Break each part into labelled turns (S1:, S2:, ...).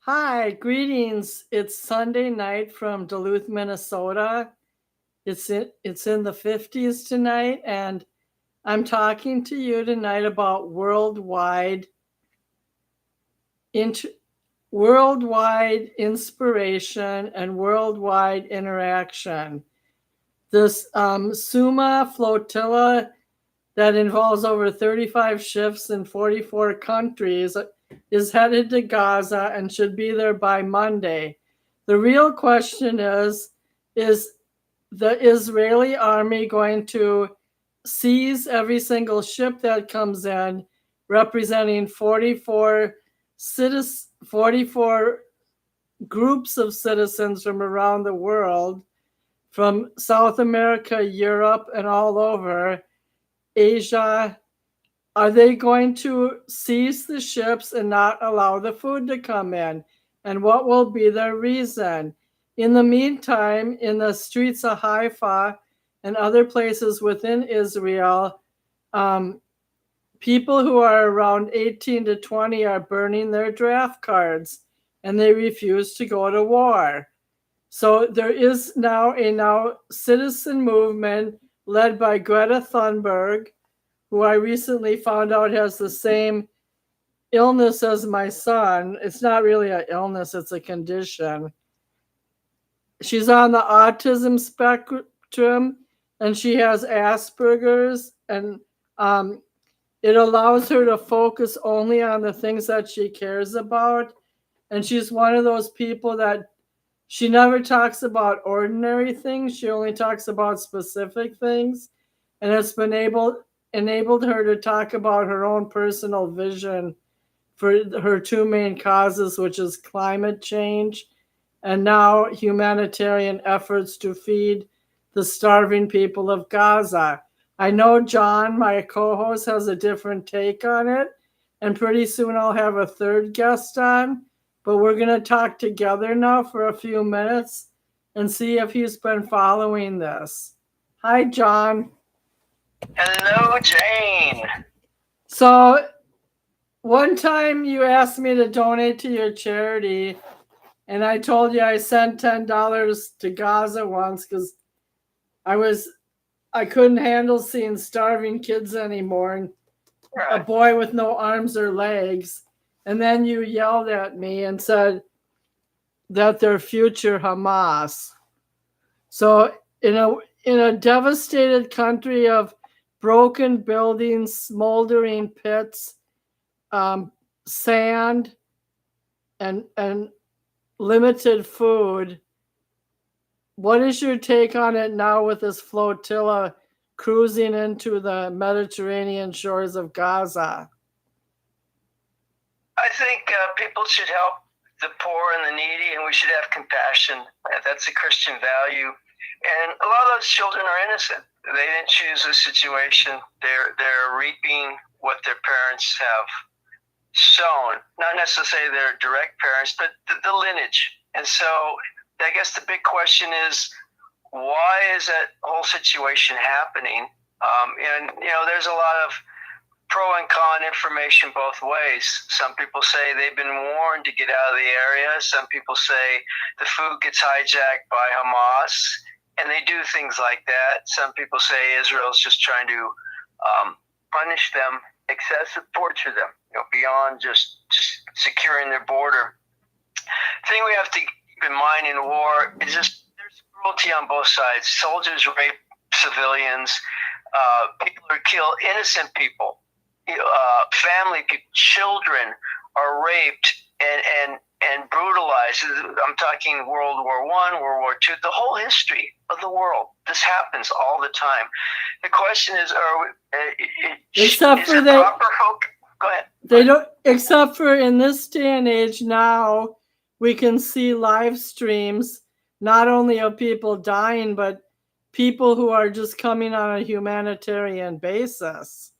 S1: Hi, greetings. It's Sunday night from Duluth, Minnesota. It's in the 50s tonight, and I'm talking to you tonight about int- worldwide inspiration and worldwide interaction. This Summa Flotilla that involves over 35 ships in 44 countries is headed to Gaza and should be there by Monday. The real question is the Israeli army going to seize every single ship that comes in, representing 44 groups of citizens from around the world, from South America, Europe, and all over Asia? Are they going to seize the ships and not allow the food to come in? And what will be their reason? In the meantime, in the streets of Haifa and other places within Israel, um, people who are around 18 to 20 are burning their draft cards and they refuse to go to war. So there is now a citizen movement led by Greta Thunberg, who I recently found out has the same illness as my son. It's not really an illness, it's a condition. She's on the autism spectrum and she has Asperger's, and um, it allows her to focus only on the things that she cares about. And she's one of those people that she never talks about ordinary things. She only talks about specific things. And it's been enabled her to talk about her own personal vision for her two main causes, which is climate change and now humanitarian efforts to feed the starving people of Gaza. I know John, my co-host, has a different take on it, and pretty soon I'll have a third guest on, but we're going to talk together now for a few minutes and see if he's been following this. Hi, John.
S2: Hello, Jane.
S1: So, one time you asked me to donate to your charity, and I told you I sent $10 to Gaza once because I was I couldn't handle seeing starving kids anymore, and a
S2: Right.
S1: boy with no arms or legs. And then you yelled at me and said that they're future Hamas. So in a devastated country of broken buildings, smoldering pits, sand, and limited food, what is your take on it now with this flotilla cruising into the Mediterranean shores of Gaza?
S2: I think people should help the poor and the needy, and we should have compassion. That's a Christian value. And a lot of those children are innocent. They didn't choose this situation. They're reaping what their parents have sown. Not necessarily their direct parents, but the lineage. And so I guess the big question is, why is that whole situation happening? And there's a lot of pro and con information both ways. Some people say they've been warned to get out of the area. Some people say the food gets hijacked by Hamas, and they do things like that. Some people say Israel's just trying to punish them, torture them, beyond just securing their border. The thing we have to keep in mind in war is just there's cruelty on both sides. Soldiers rape civilians. People are killed, innocent people. Family people, children are raped and brutalized. I'm talking World War I, World War II, the whole history of the world. This happens all the time. The question is,
S1: Except for
S2: proper hope? Go ahead.
S1: they don't. Except for in this day and age now, we can see live streams not only of people dying, but people who are just coming on a humanitarian basis.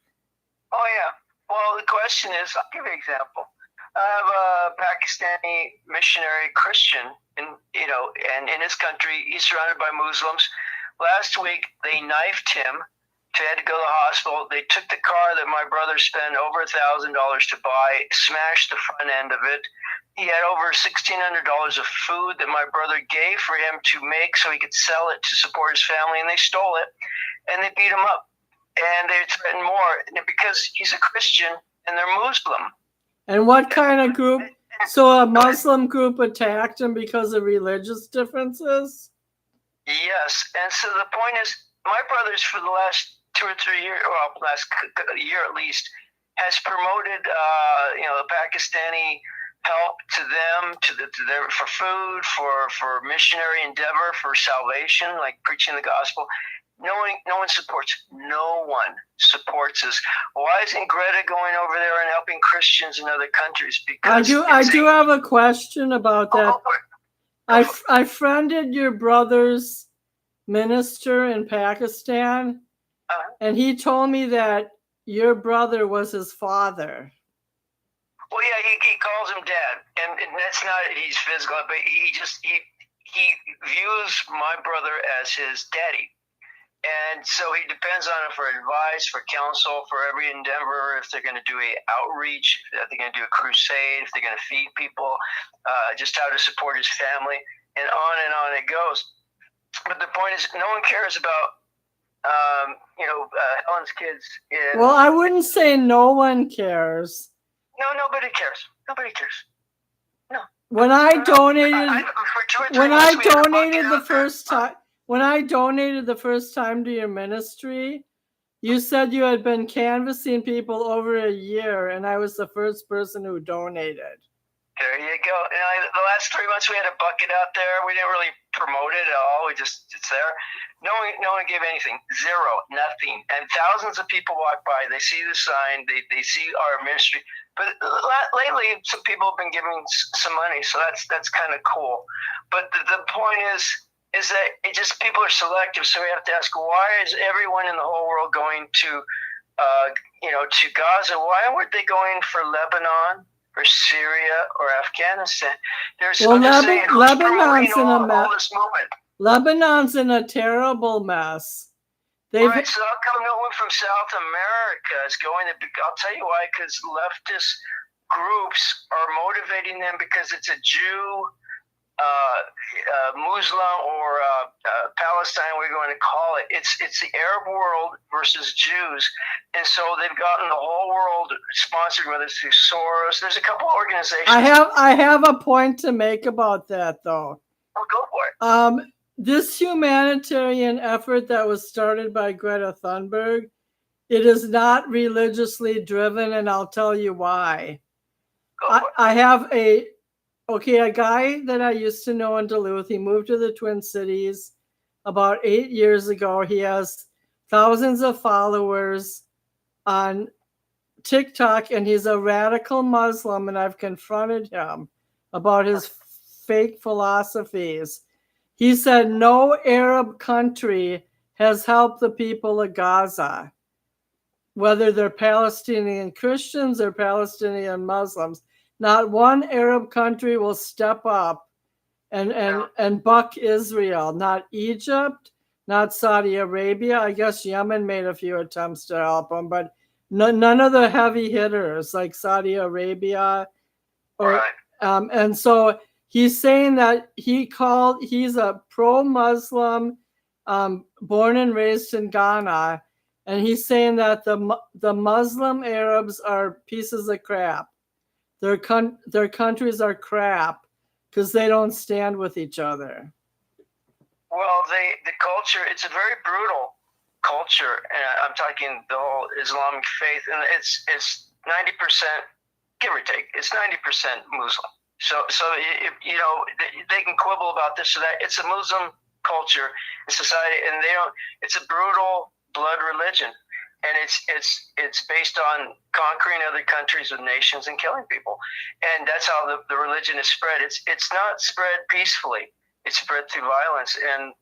S2: Oh yeah. Well, the question is, I'll give you an example. I have a Pakistani missionary Christian, and in his country, he's surrounded by Muslims. Last week, they knifed him. He had to go to the hospital. They took the car that my brother spent over $1,000 to buy, smashed the front end of it, he had over $1,600 of food that my brother gave for him to make so he could sell it to support his family, and they stole it, and they beat him up, and they threatened more because he's a Christian and they're Muslim.
S1: And what kind of group? So a Muslim group attacked him because of religious differences?
S2: Yes, and so the point is, my brother's for the last 2 or 3 years, well, last year at least, has promoted, the Pakistani help to them, for food, for missionary endeavor, for salvation, like preaching the gospel. No one supports. No one supports us. Why isn't Greta going over there and helping Christians in other countries? Because
S1: I do have a question about that. I friended your brother's minister in Pakistan, and he told me that your brother was his father.
S2: Well, yeah, he calls him dad, and that's not he's physical, but he views my brother as his daddy. And so he depends on him for advice, for counsel, for every endeavor, if they're going to do an outreach, if they're going to do a crusade, if they're going to feed people, just how to support his family, and on it goes. But the point is, no one cares about, Helen's kids.
S1: Well, I wouldn't say no one cares.
S2: No, nobody cares. Nobody cares. No.
S1: When I donated the first time to your ministry, you said you had been canvassing people over a year, and I was the first person who donated.
S2: There you go. The last 3 months we had a bucket out there. We didn't really promote it at all. It's there. No one gave anything. Zero. Nothing. And thousands of people walk by. They see the sign. They see our ministry. But lately, some people have been giving some money, so that's kind of cool. But the point is that it just people are selective. So we have to ask, why is everyone in the whole world going to Gaza? Why weren't they going for Lebanon or Syria or Afghanistan?
S1: Lebanon's in a terrible mess.
S2: Right, so how come no one from South America is going to? I'll tell you why. Because leftist groups are motivating them because it's a Jew, Muslim, or Palestine. We're going to call it. It's the Arab world versus Jews, and so they've gotten the whole world sponsored, whether it's through Soros. There's a couple organizations.
S1: I have a point to make about that, though.
S2: Oh, go for it.
S1: This humanitarian effort that was started by Greta Thunberg, it is not religiously driven, and I'll tell you why. I have a guy that I used to know in Duluth. He moved to the Twin Cities about 8 years ago. He has thousands of followers on TikTok, and he's a radical Muslim, and I've confronted him about his fake philosophies. He said no Arab country has helped the people of Gaza, whether they're Palestinian Christians or Palestinian Muslims. Not one Arab country will step up and buck Israel. Not Egypt, not Saudi Arabia. I guess Yemen made a few attempts to help them, but none of the heavy hitters like Saudi Arabia. And so he's saying that he's a pro-Muslim, born and raised in Ghana, and he's saying that the Muslim Arabs are pieces of crap. Their countries are crap because they don't stand with each other.
S2: Well, the culture, it's a very brutal culture, and I'm talking the whole Islamic faith, and it's 90%, give or take, it's 90% Muslim. So they can quibble about this or that. It's a Muslim culture and society, and it's a brutal blood religion, and it's based on conquering other countries with nations and killing people, and that's how the religion is spread. It's not spread peacefully. It's spread through violence and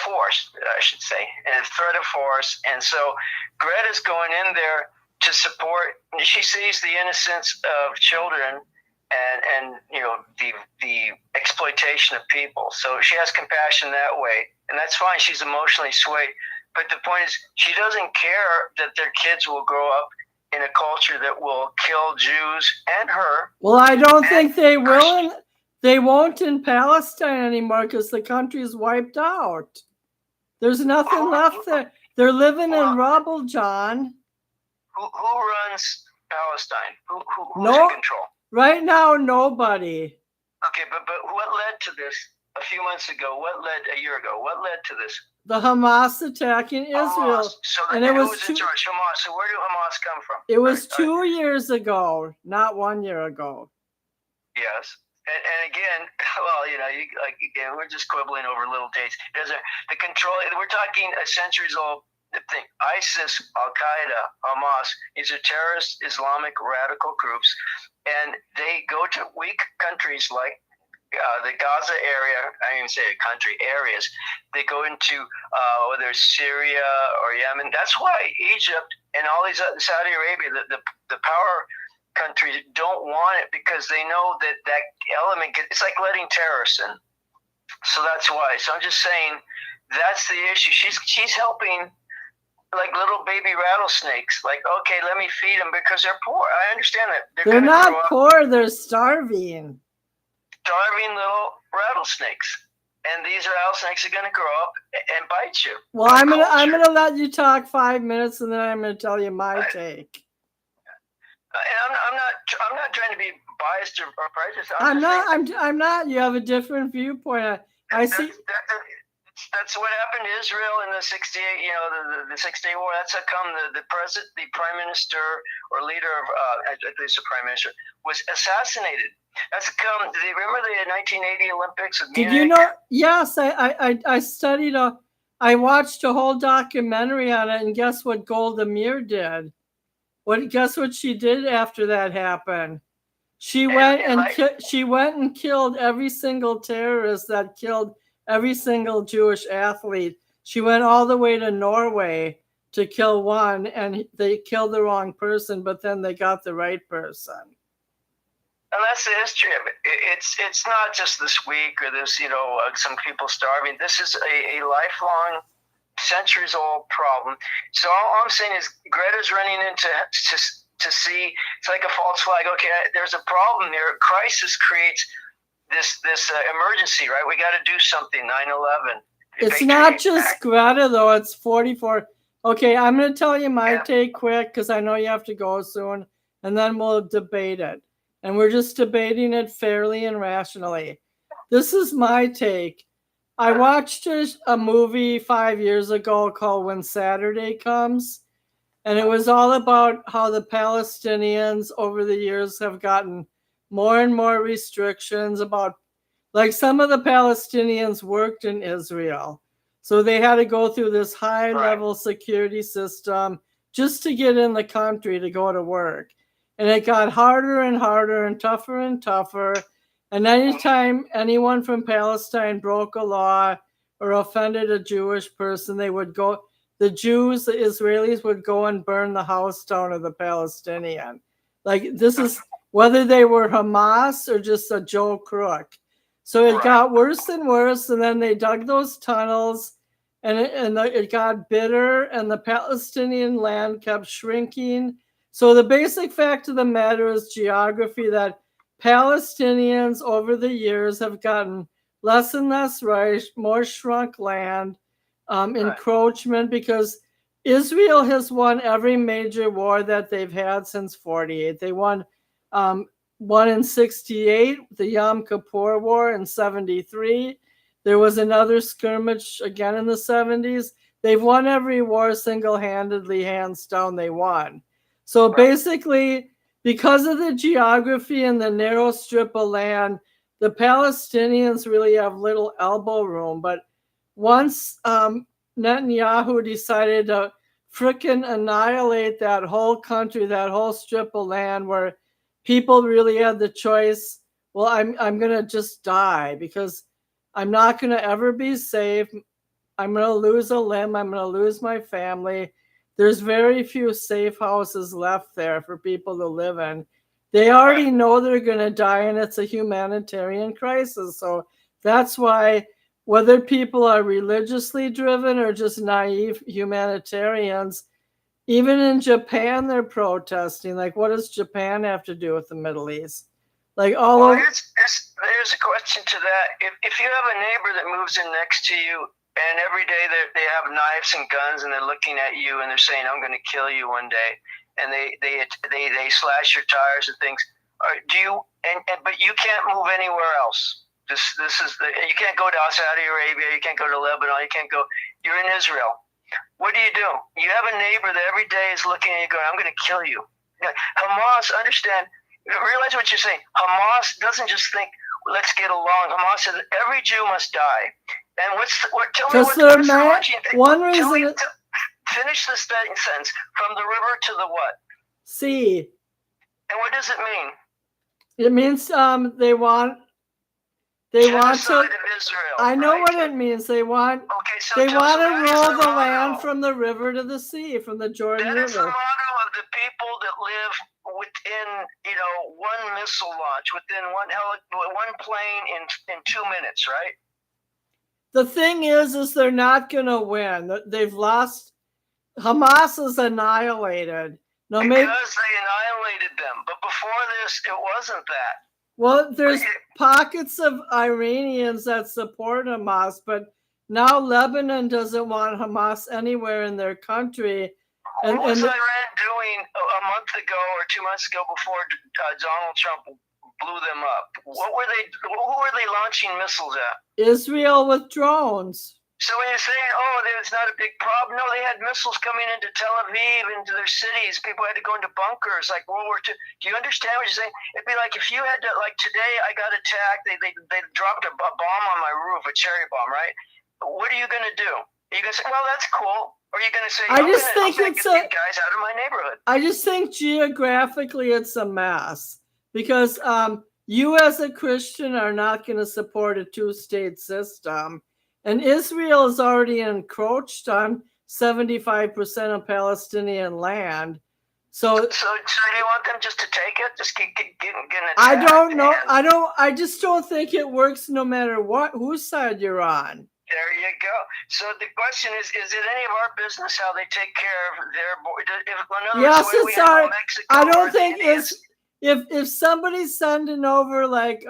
S2: force, I should say, and threat of force. And so Greta's going in there to support. She sees the innocence of children and the exploitation of people. So she has compassion that way, and that's fine. She's emotionally swayed. But the point is, she doesn't care that their kids will grow up in a culture that will kill Jews and her.
S1: Well, I don't think they will. They won't in Palestine anymore because the country's wiped out. There's nothing left there. They're living in rubble, John.
S2: Who runs Palestine? Who's in control?
S1: Right now, nobody.
S2: Okay, but what led to this a few months ago? What led a year ago? What led to this?
S1: The Hamas attacking Israel.
S2: So
S1: and it was
S2: in charge? Hamas. So where do Hamas come from?
S1: It was 2 years ago, not 1 year ago.
S2: Yes. And again, well, again, we're just quibbling over little dates. The control, we're talking a centuries-old thing. ISIS, Al-Qaeda, Hamas, these are terrorist Islamic radical groups, and they go to weak countries like the Gaza area. I didn't even say a country, areas. They go into whether it's Syria or Yemen. That's why Egypt and all these Saudi Arabia, the power countries don't want it, because they know that element, it's like letting terrorists in. So that's why. So I'm just saying that's the issue. She's helping like little baby rattlesnakes. Like, okay, let me feed them because they're poor. I understand that.
S1: They're not poor. They're starving.
S2: Starving little rattlesnakes. And these rattlesnakes are going to grow up and bite you.
S1: Well, I'm gonna let you talk 5 minutes, and then I'm going to tell you my take.
S2: And I'm not trying to be biased or prejudiced.
S1: I'm not. You have a different viewpoint. I see.
S2: That's what happened to Israel in the 68. The 6-Day War. That's how come the prime minister or leader of at least the prime minister was assassinated. That's come. Do you remember the 1980 Olympics?
S1: Did you know? Yes, I studied I watched a whole documentary on it, and guess what Golda Meir did? Guess what she did after that happened? She went and killed every single terrorist that killed every single Jewish athlete. She went all the way to Norway to kill one, and they killed the wrong person, but then they got the right person.
S2: And that's the history of it. It's not just this week or this, some people starving. This is a lifelong, centuries-old problem. So all I'm saying is Greta's running into to see, it's like a false flag. Okay, there's a problem there. Crisis creates this emergency, right? We got to do something. 9/11.
S1: It's not just Greta, though. It's 44. Okay, I'm going to tell you my take quick, because I know you have to go soon, and then we'll debate it. And we're just debating it fairly and rationally. This is my take. I watched a movie 5 years ago called When Saturday Comes, and it was all about how the Palestinians over the years have gotten more and more restrictions about, like, some of the Palestinians worked in Israel. So they had to go through this high-level security system just to get in the country to go to work. And it got harder and harder and tougher. And anytime anyone from Palestine broke a law or offended a Jewish person, the Israelis would go and burn the house down of the Palestinian. Like, this is whether they were Hamas or just a Joe Crook. So it got worse and worse, and then they dug those tunnels, and it got bitter, and the Palestinian land kept shrinking. So the basic fact of the matter is geography, that Palestinians over the years have gotten less and less rights, more shrunk land, encroachment, because Israel has won every major war that they've had since 48. They won one in 68, the Yom Kippur War in 73. There was another skirmish again in the 70s. They've won every war single-handedly, hands down, they won. So basically, because of the geography and the narrow strip of land, the Palestinians really have little elbow room. But once Netanyahu decided to frickin' annihilate that whole country, that whole strip of land where people really had the choice, well, I'm going to just die because I'm not going to ever be safe. I'm going to lose a limb. I'm going to lose my family. There's very few safe houses left there for people to live in. They already know they're going to die, and it's a humanitarian crisis. So that's why, whether people are religiously driven or just naive humanitarians, Even in Japan, they're protesting. Like, what does Japan have to do with the Middle East? Like, all
S2: Well,
S1: over.
S2: there's a question to that. If you have a neighbor that moves in next to you, and every day they have knives and guns, and they're looking at you, and they're saying, "I'm going to kill you one day," and they slash your tires and things. Do you? But you can't move anywhere else. This is you can't go to Saudi Arabia. You can't go to Lebanon. You can't go. You're in Israel. What do? You have a neighbor that every day is looking at you going, "I'm going to kill you." Hamas, understand, realize what you're saying. Hamas doesn't just think, let's get along. Hamas says every Jew must die. And tell me what's the marching thing?
S1: One reason.
S2: Finish the sentence. From the river to the what?
S1: Sea.
S2: And what does it mean?
S1: It means they want to.
S2: Of Israel,
S1: I know what it means. They want.
S2: Okay, so
S1: they want to rule the land from the river to the sea, from the Jordan River.
S2: That is the motto of the people that live within, one missile launch, within one plane in 2 minutes, right?
S1: The thing is they're not going to win. They've lost. Hamas is annihilated.
S2: No, because they annihilated them. But before this, it wasn't that.
S1: Well, there's pockets of Iranians that support Hamas, but now Lebanon doesn't want Hamas anywhere in their country.
S2: What was Iran doing a month ago or 2 months ago before Donald Trump blew them up? Who were they launching missiles at?
S1: Israel with drones.
S2: So when you're saying, there's not a big problem, no, they had missiles coming into Tel Aviv, into their cities. People had to go into bunkers like World War II. Do you understand what you're saying? It'd be like if you had to, like today, I got attacked. They dropped a bomb on my roof, a cherry bomb, right? What are you going to do? Are you going to say, well, that's cool? Or are you going to say, I'm going to get the guys out of my neighborhood?
S1: I just think geographically it's a mess because you as a Christian are not going to support a two-state system. And Israel is already encroached on 75% of Palestinian land. So
S2: do you want them just to take it? Just keep getting attacked?
S1: I don't know. I just don't think it works no matter whose side you're on.
S2: There you go. So the question is it any of our business how they take care of their border?
S1: Yes, it's our. I don't think it's if somebody's sending over like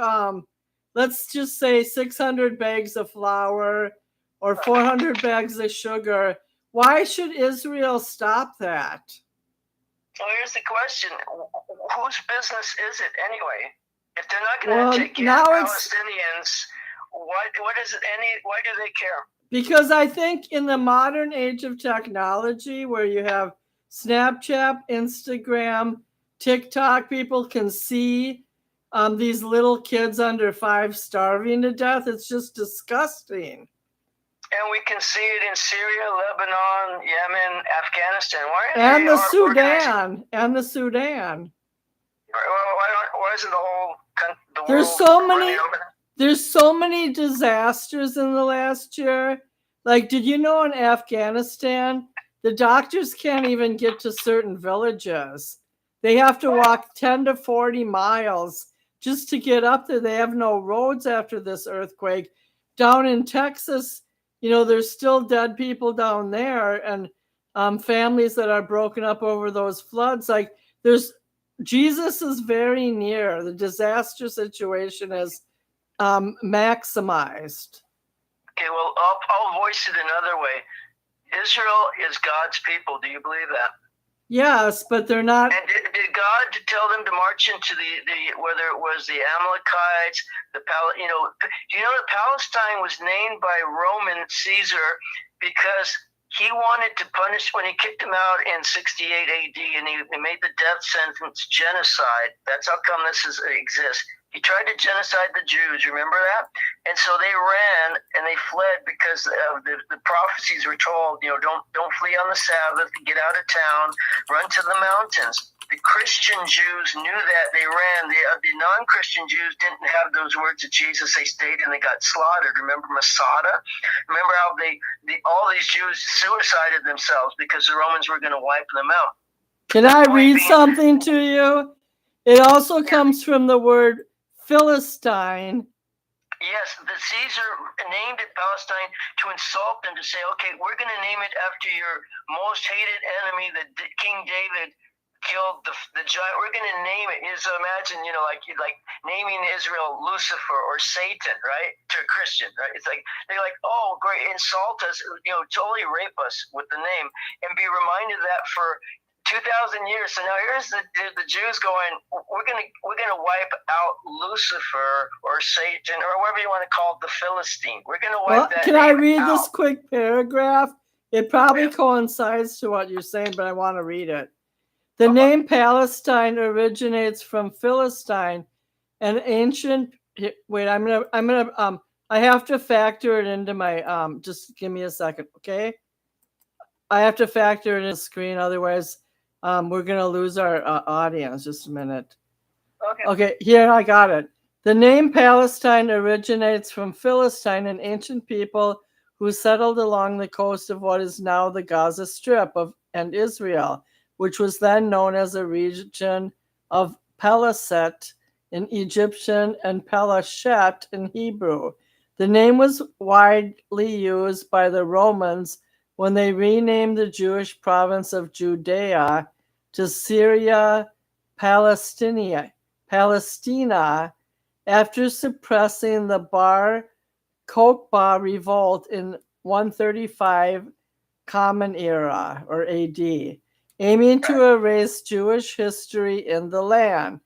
S1: let's just say 600 bags of flour or 400 bags of sugar. Why should Israel stop that?
S2: Well, here's the question. Whose business is it anyway? If they're not going to take care of Palestinians, why do they care?
S1: Because I think in the modern age of technology where you have Snapchat, Instagram, TikTok, people can see these little kids under 5 starving to death. It's just disgusting.
S2: And we can see it in Syria, Lebanon, Yemen, Afghanistan.
S1: And the Sudan. And the Sudan.
S2: Why isn't the world?
S1: There's so many disasters in the last year. Like, did you know in Afghanistan, the doctors can't even get to certain villages. They have to walk 10 to 40 miles just to get up there. They have no roads after this earthquake. Down in Texas, there's still dead people down there and families that are broken up over those floods. Like Jesus is very near. The disaster situation is maximized.
S2: Okay, well, I'll voice it another way. Israel is God's people. Do you believe that?
S1: Yes, but they're not.
S2: And did God tell them to march into whether it was the Amalekites, do you know that Palestine was named by Roman Caesar because he wanted to punish when he kicked them out in 68 AD and he made the death sentence genocide. That's how come this exists. He tried to genocide the Jews, remember that? And so they ran and they fled because of the prophecies were told, don't flee on the Sabbath, get out of town, run to the mountains. The Christian Jews knew that. They ran. The non-Christian Jews didn't have those words of Jesus. They stayed and they got slaughtered. Remember Masada? Remember how all these Jews suicided themselves because the Romans were going to wipe them out.
S1: Can I read something to you? It also comes from the word Philistine.
S2: Yes, the Caesar named it Palestine to insult them, to say, okay, we're going to name it after your most hated enemy, King David killed the giant. We're going to name it. So imagine, like naming Israel Lucifer or Satan, right? To a Christian, right? It's like they're like, oh, great, insult us, totally rape us with the name, and be reminded of that for 2,000 years. So now here's the Jews going, we're gonna wipe out Lucifer or Satan or whatever you want to call it, the Philistine. We're gonna wipe that.
S1: Can I read
S2: out.
S1: this quick paragraph? It probably coincides to what you're saying, but I want to read it. The name Palestine originates from Philistine, an ancient. Wait, I have to factor it into my. Just give me a second, okay? I have to factor it in the screen, otherwise, we're gonna lose our audience. Just a minute. Okay, here I got it. The name Palestine originates from Philistine, an ancient people who settled along the coast of what is now the Gaza Strip and Israel, which was then known as a region of Peleset in Egyptian and Peleshet in Hebrew. The name was widely used by the Romans when they renamed the Jewish province of Judea to Syria Palestina after suppressing the Bar Kokhba revolt in 135 Common Era or AD, aiming to erase Jewish history in the land.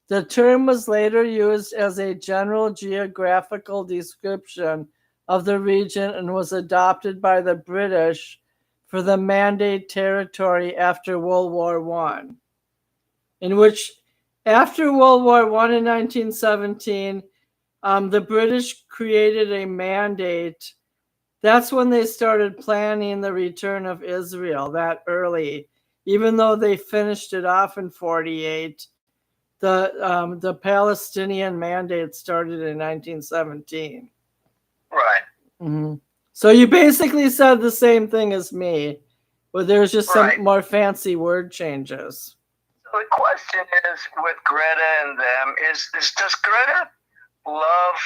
S1: The term was later used as a general geographical description of the region and was adopted by the British for the Mandate Territory after World War I, in which after World War I in 1917, the British created a mandate. That's when they started planning the return of Israel that early. Even though they finished it off in 1948, the Palestinian mandate started in 1917.
S2: Right.
S1: Mm-hmm. So you basically said the same thing as me, but there's just some more fancy word changes.
S2: So the question is with Greta and them is does Greta love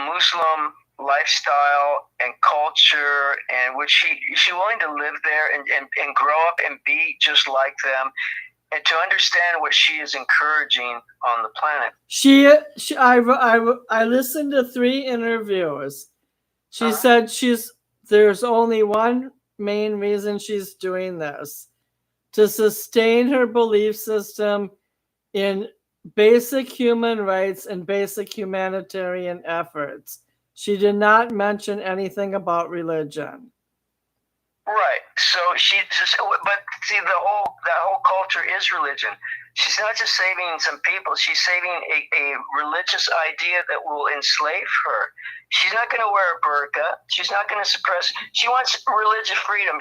S2: Muslim lifestyle and culture, and is she willing to live there and grow up and be just like them, and to understand what she is encouraging on the planet?
S1: I listened to 3 interviews. She said there's only one main reason she's doing this: to sustain her belief system in basic human rights and basic humanitarian efforts. She did not mention anything about religion.
S2: Right. So but see, that whole culture is religion. She's not just saving some people. She's saving a religious idea that will enslave her. She's not going to wear a burqa. She's not going to suppress. She wants religious freedom.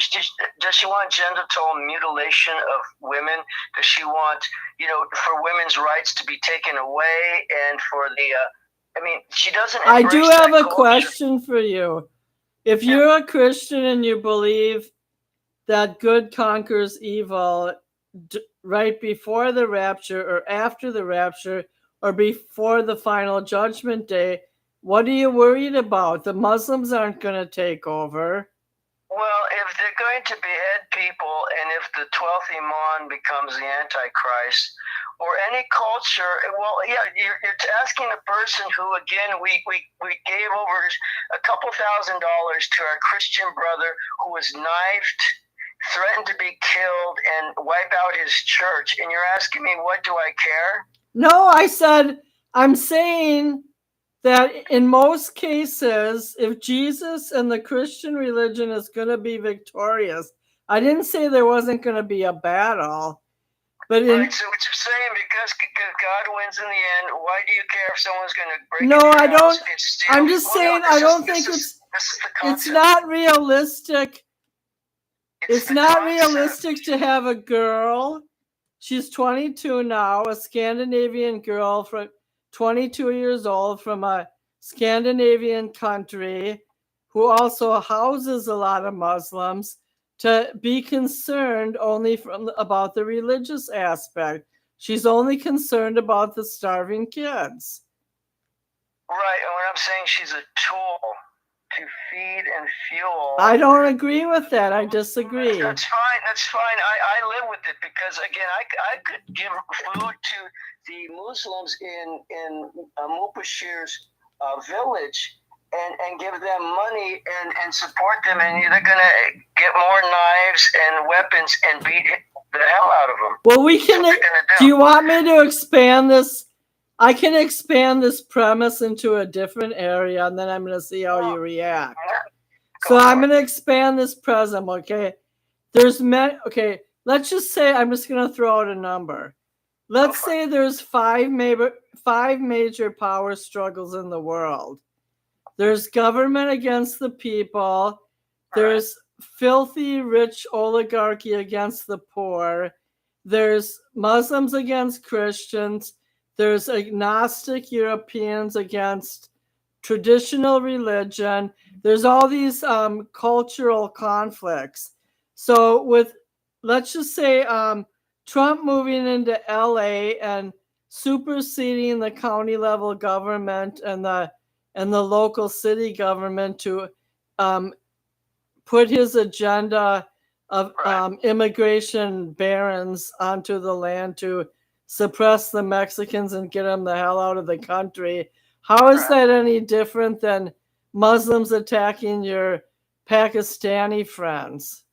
S2: Does she want genital mutilation of women? Does she want, for women's rights to be taken away and for she doesn't.
S1: I do have a question for you. If you're a Christian and you believe that good conquers evil right before the rapture or after the rapture or before the final judgment day, what are you worried about? The Muslims aren't going to take over.
S2: Well, if they're going to behead people, and if the 12th Imam becomes the Antichrist, or any culture, well, yeah, you're asking a person who, again, we gave over a couple $1,000s to our Christian brother who was knifed, threatened to be killed, and wipe out his church, and you're asking me, what do I care?
S1: No, I'm saying that in most cases, if Jesus and the Christian religion is going to be victorious, I didn't say there wasn't going to be a battle. But
S2: right, so what you're saying, because God wins in the end, why do you care if someone's going to break
S1: No,
S2: into
S1: I
S2: your house
S1: don't.
S2: and steal?
S1: I'm just saying, I don't think it's not realistic. It's not realistic to have a girl. She's 22 now, a Scandinavian girl from 22 years old from a Scandinavian country who also houses a lot of Muslims, to be concerned only about the religious aspect. She's only concerned about the starving kids.
S2: Right, and when I'm saying she's a tool to feed and fuel.
S1: I don't agree with that. I disagree.
S2: That's fine. That's fine. I live with it because again, I could give food to the Muslims in Mupashir's village and give them money and support them, and they're gonna get more knives and weapons and beat the hell out of them.
S1: Well, we can. Do you want me to expand this? I can expand this premise into a different area, and then I'm going to see how you react. So I'm going to expand this prism, okay? Okay, let's just say, I'm just going to throw out a number. Let's say there's five major power struggles in the world. There's government against the people. There's filthy rich oligarchy against the poor. There's Muslims against Christians. There's agnostic Europeans against traditional religion. There's all these cultural conflicts. So let's just say Trump moving into LA and superseding the county level government and the local city government to put his agenda of immigration barons onto the land to suppress the Mexicans and get them the hell out of the country. How is that any different than Muslims attacking your Pakistani friends?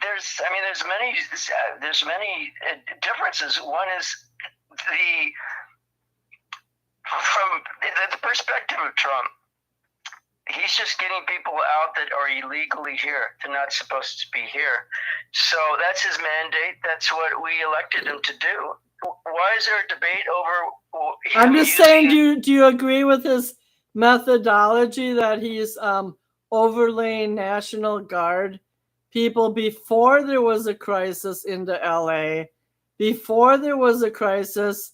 S2: There's many differences. One is from the perspective of Trump, he's just getting people out that are illegally here. They're not supposed to be here. So that's his mandate. That's what we elected him to do. Why is there a debate over?
S1: I'm just saying, do you agree with his methodology that he's overlaying National Guard people before there was a crisis into LA? Before there was a crisis,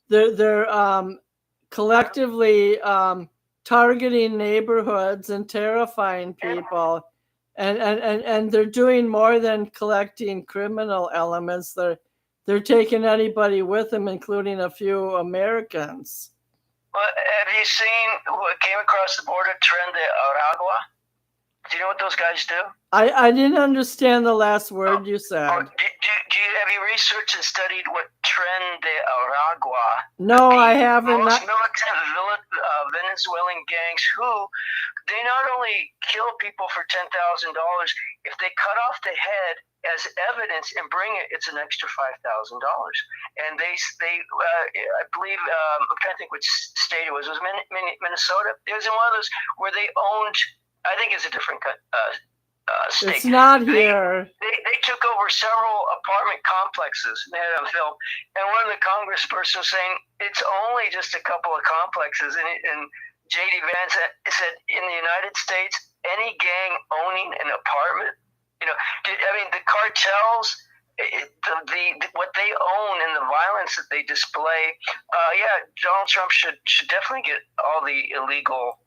S1: they're collectively targeting neighborhoods and terrifying people, and they're doing more than collecting criminal elements. They're taking anybody with them, including a few Americans.
S2: Well, have you seen what came across the border, Tren de Aragua? Do you know what those guys do?
S1: I didn't understand the last word you said.
S2: Have you researched and studied what Tren de Aragua?
S1: No, I haven't.
S2: Most militant Venezuelan gangs who they not only kill people for $10,000, if they cut off the head as evidence and bring it, it's an extra $5,000. And they I believe I'm trying to think which state it was. It was Minnesota. It was in one of those where they owned. I think it's a different state.
S1: It's not here.
S2: They took over several apartment complexes and they had on film. And one of the congresspersons saying it's only just a couple of complexes. And J.D. Vance said in the United States, any gang owning an apartment, the cartels, what they own and the violence that they display. Donald Trump should definitely get all the illegal,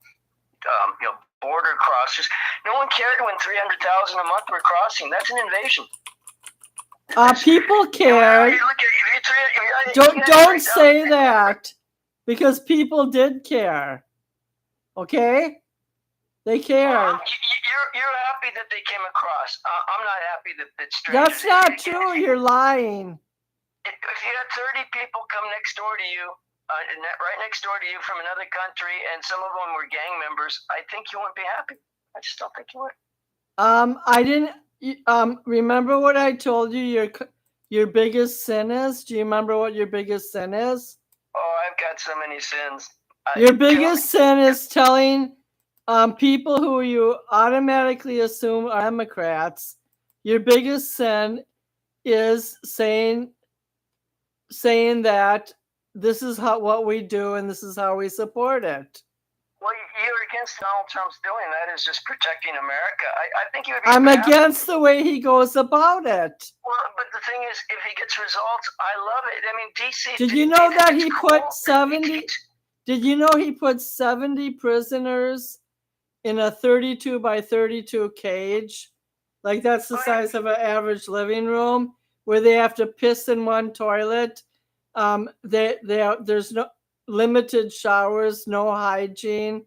S2: border crossers. No one cared when 300,000 a month were crossing. That's an invasion.
S1: People care. Don't say that, because people did care. Okay, they cared.
S2: You're happy that they came across. I'm not happy that strangers.
S1: That's not true. You're lying.
S2: If you had 30 people come next door to you, right next door to you from another country, and some of them were gang members, I think you wouldn't be happy. I just don't think you would.
S1: I didn't remember what I told you your biggest sin is. Do you remember what your biggest sin is?
S2: Oh, I've got so many sins.
S1: Your biggest sin is telling people who you automatically assume are Democrats. Your biggest sin is saying that this is what we do and this is how we support it.
S2: Well, you're against Donald Trump's doing that is just protecting America. I think you would be.
S1: I'm against the way he goes about it.
S2: Well, but the thing is, if he gets results, I love it. I mean, DC.
S1: Did you know that he put 70? Did you know he put 70 prisoners in a 32 by 32 cage? Like that's the size of an average living room, where they have to piss in one toilet. There's no. limited showers, no hygiene.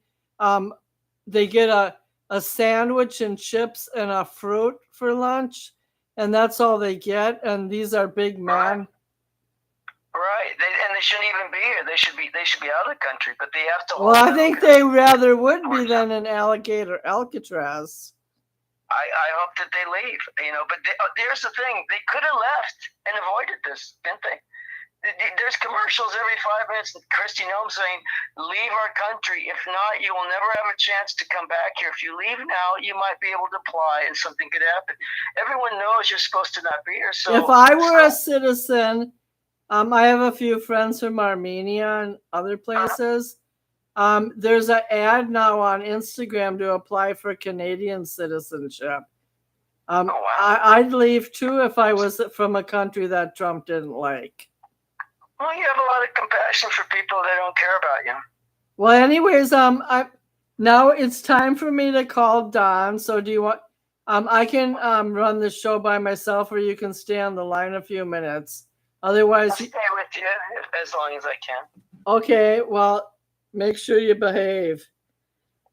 S1: They get a sandwich and chips and a fruit for lunch, and that's all they get. And these are big men.
S2: Right. And they shouldn't even be here. They should be out of the country, but they have to.
S1: Well, I think they rather would be than in alligator Alcatraz.
S2: I hope that they leave, but here's the thing. They could have left and avoided this, didn't they? There's commercials every 5 minutes with Christy Nome saying, leave our country. If not, you will never have a chance to come back here. If you leave now, you might be able to apply and something could happen. Everyone knows you're supposed to not be here. So
S1: if I were a citizen, I have a few friends from Armenia and other places. There's an ad now on Instagram to apply for Canadian citizenship.
S2: oh, wow.
S1: I'd leave too if I was from a country that Trump didn't like.
S2: Well, you have a lot of compassion for people that don't care about you.
S1: Well, anyways, now it's time for me to call Don. So do you want? I can run the show by myself, or you can stay on the line a few minutes. Otherwise,
S2: I'll stay with you as long as I can.
S1: Okay. Well, make sure you behave.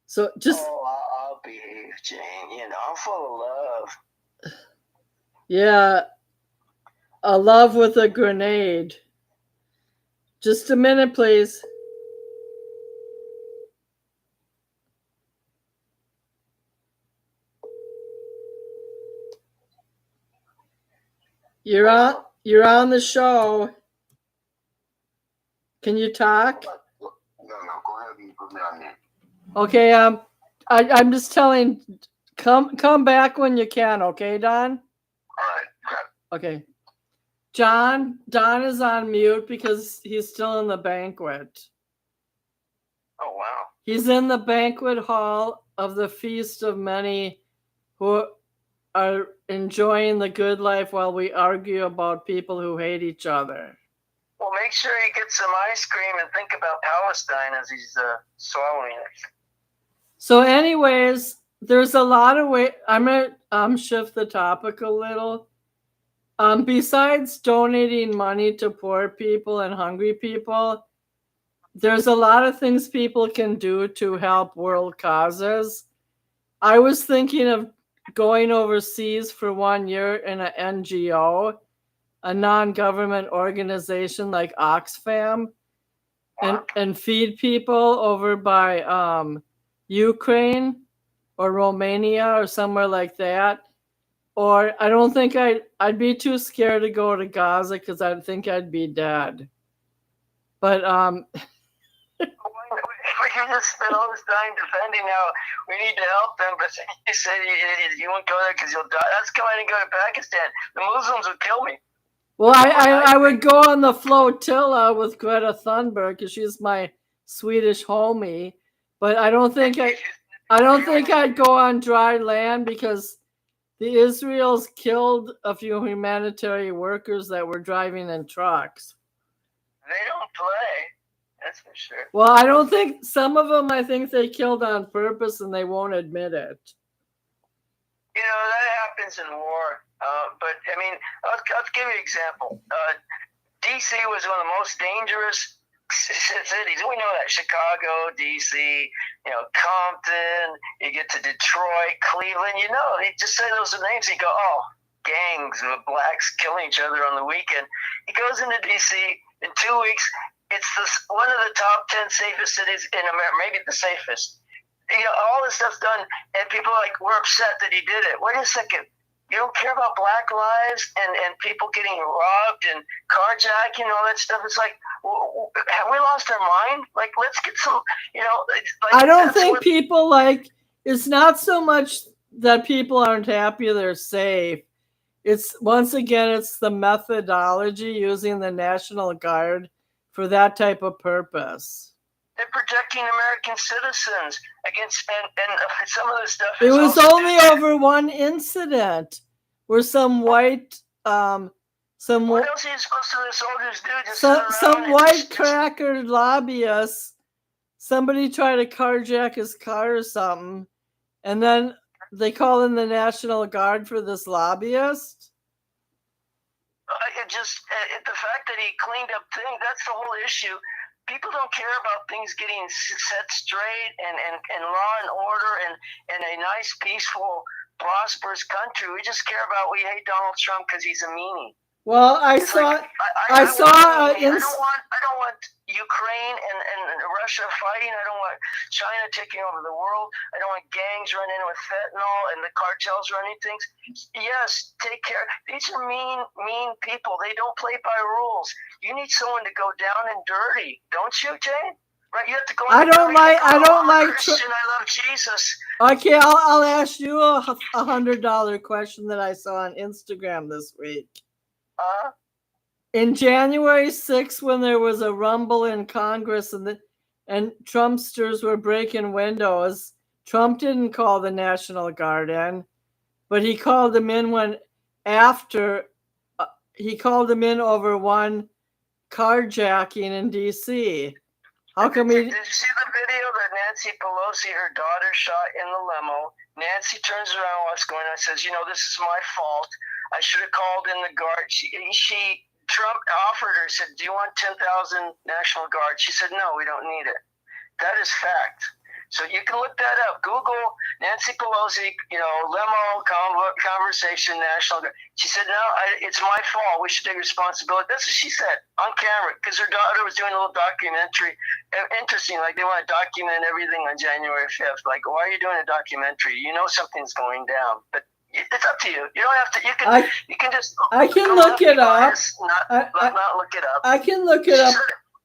S1: So just.
S2: Oh, I'll behave, Jane. I'm full of love.
S1: Yeah. A love with a grenade. Just a minute, please. You're on the show. Can you talk?
S3: No, go ahead and put me on mute.
S1: Okay, I'm just telling, come back when you can, okay, Don?
S3: All right.
S1: Okay. Don is on mute because he's still in the banquet.
S2: Oh, wow.
S1: He's in the banquet hall of the feast of many who are enjoying the good life while we argue about people who hate each other.
S2: Well, make sure you get some ice cream and think about Palestine as he's swallowing it.
S1: So anyways, there's a lot of ways. I'm going to shift the topic a little. Besides donating money to poor people and hungry people, there's a lot of things people can do to help world causes. I was thinking of going overseas for 1 year in an NGO, a non-government organization like Oxfam, and feed people over by Ukraine or Romania or somewhere like that. Or I don't think I'd be too scared to go to Gaza because I think I'd be dead. But
S2: We can just spend all this time defending how we need to help them, but you say you won't go there because you'll die. That's why I didn't go to Pakistan. The Muslims would kill me.
S1: Well, I would go on the flotilla with Greta Thunberg because she's my Swedish homie. But I don't think I'd go on dry land because the Israels killed a few humanitarian workers that were driving in trucks.
S2: They don't play. That's for sure.
S1: Well, I don't think some of them. I think they killed on purpose, and they won't admit it.
S2: That happens in war. But I mean, I'll give you an example. DC was one of the most dangerous cities. We know that. Chicago, DC, Compton, you get to Detroit, Cleveland, they just say those names, you go, oh, gangs of blacks killing each other on the weekend. He goes into DC in 2 weeks. It's one of the top 10 safest cities in America, maybe the safest. All this stuff's done, and people are like, we're upset that he did it. Wait a second. You don't care about black lives and people getting robbed and carjacking and all that stuff. It's like, have we lost our mind? Like, let's get some,
S1: I don't think people it's not so much that people aren't happy they're safe. It's, once again, it's the methodology using the National Guard for that type of purpose.
S2: They're protecting American citizens against, and some of the stuff.
S1: It was only over one incident where some white,
S2: what else are you supposed to the soldiers do?
S1: Some white cracker lobbyist, somebody tried to carjack his car or something, and then they call in the National Guard for this lobbyist.
S2: The fact that he cleaned up things, that's the whole issue. People don't care about things getting set straight and law and order and a nice, peaceful, prosperous country. We just care about we hate Donald Trump because he's a meanie.
S1: Well, I
S2: It's
S1: saw.
S2: like,
S1: I saw.
S2: I don't want Ukraine and Russia fighting. I don't want China taking over the world. I don't want gangs running with fentanyl and the cartels running things. Yes, take care. These are mean people. They don't play by rules. You need someone to go down and dirty, don't you, Jane? Right? You have to go.
S1: I don't like.
S2: Christian, I love Jesus.
S1: Okay, I'll ask you a $100 question that I saw on Instagram this week. In January 6th, when there was a rumble in Congress and Trumpsters were breaking windows, Trump didn't call the National Guard in, but he called them in he called them in over one carjacking in D.C. How come
S2: Did you see the video that Nancy Pelosi, her daughter, shot in the limo? Nancy turns around, what's going on, says, this is my fault. I should have called in the guard. Trump offered her, said, do you want 10,000 National Guard? She said, no, we don't need it. That is fact. So you can look that up. Google Nancy Pelosi, limo conversation, National Guard. She said, no, it's my fault. We should take responsibility. That's what she said on camera because her daughter was doing a little documentary. Interesting, like they want to document everything on January 5th. Like, why are you doing a documentary? You know something's going down. But it's up to you. You don't have to. You can just.
S1: I can look it up.
S2: Not look it up.
S1: I can look it up.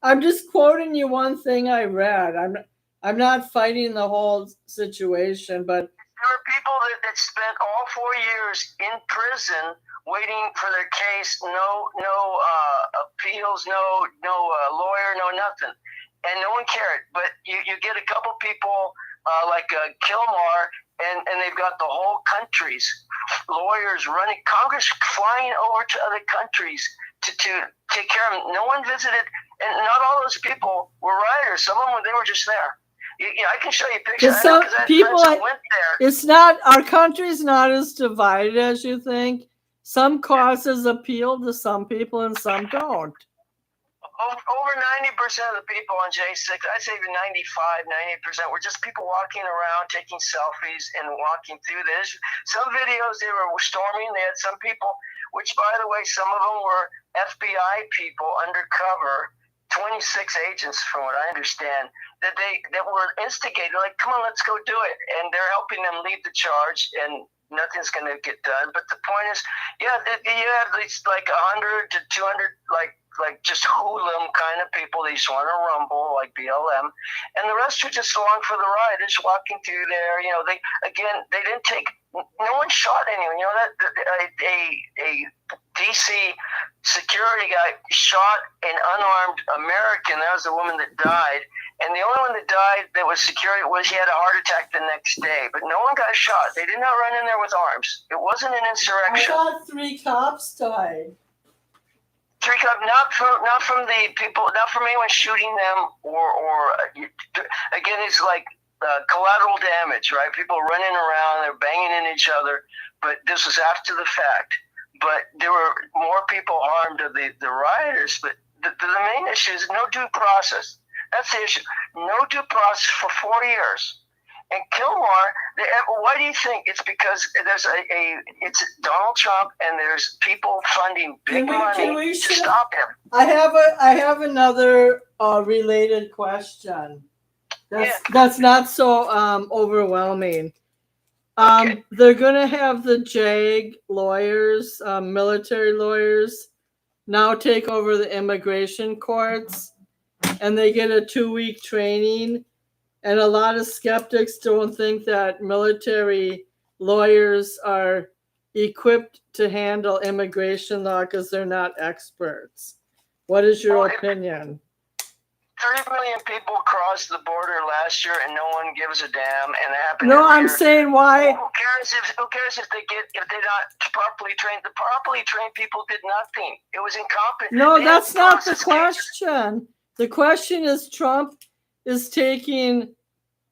S1: I'm just quoting you one thing I read. I'm not fighting the whole situation, but
S2: there are people that spent all 4 years in prison waiting for their case. No appeals. No lawyer. No nothing, and no one cared. But you get a couple people like Kilmar. And they've got the whole country's lawyers running, Congress flying over to other countries to take care of them. No one visited, and not all those people were rioters. Some of them, they were just there. I can show you pictures.
S1: Some people
S2: went there.
S1: It's not, our country's not as divided as you think. Some causes appeal to some people and some don't.
S2: Over 90% of the people on J6, I'd say even 95, 98% were just people walking around, taking selfies and walking through this. Some videos, they were storming. They had some people, which, by the way, some of them were FBI people undercover, 26 agents, from what I understand, that were instigated, like, come on, let's go do it. And they're helping them lead the charge, and nothing's going to get done. But the point is, you have these like 100 to 200, like just hoodlum kind of people. They just want to rumble, like BLM, and the rest are just along for the ride. They're just walking through there. They didn't take. No one shot anyone. That a DC security guy shot an unarmed American. That was the woman that died, and the only one that died that was security he had a heart attack the next day. But no one got shot. They did not run in there with arms. It wasn't an insurrection.
S1: I thought 3 cops died.
S2: 3 cops, not from the people, not from anyone shooting them, or again, it's like collateral damage, right? People running around, they're banging in each other. But this was after the fact. But there were more people harmed of the rioters. But the main issue is no due process. That's the issue. No due process for 4 years. And Kilmar, why do you think? It's because there's it's Donald Trump, and there's people funding big money to stop him.
S1: I have another related question. That's not so overwhelming.
S2: Okay.
S1: They're gonna have the JAG lawyers, military lawyers, now take over the immigration courts, and they get a 2-week training. And a lot of skeptics don't think that military lawyers are equipped to handle immigration law because they're not experts. What is your opinion?
S2: 30 million people crossed the border last year, and no one gives a damn. And it happened.
S1: No, I'm saying why?
S2: Who cares if they're not properly trained? The properly trained people did nothing. It was incompetent.
S1: No, that's not the question. The question is Trump is taking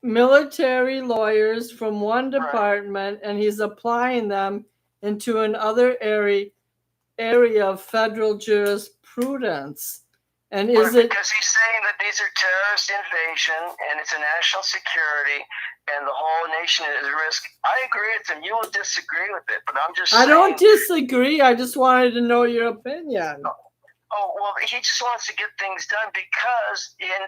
S1: military lawyers from one department and he's applying them into another area of federal jurisprudence. And is it
S2: because he's saying that these are terrorist invasion and it's a national security and the whole nation is at risk? I agree with him. You will disagree with it, but I'm just saying.
S1: I don't disagree. I just wanted to know your opinion.
S2: Oh, well, he just wants to get things done because in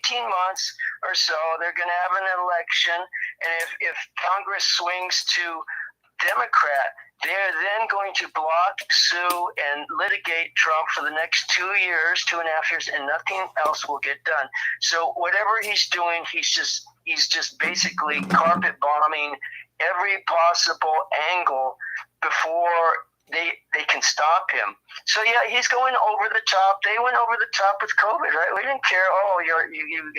S2: 18 months or so, they're going to have an election. And if Congress swings to Democrat, they're then going to block, sue, and litigate Trump for the next 2 years, 2.5 years, and nothing else will get done. So whatever he's doing, he's just basically carpet bombing every possible angle before they can stop him. So yeah, he's going over the top. They went over the top with COVID, right? We didn't care. Oh, you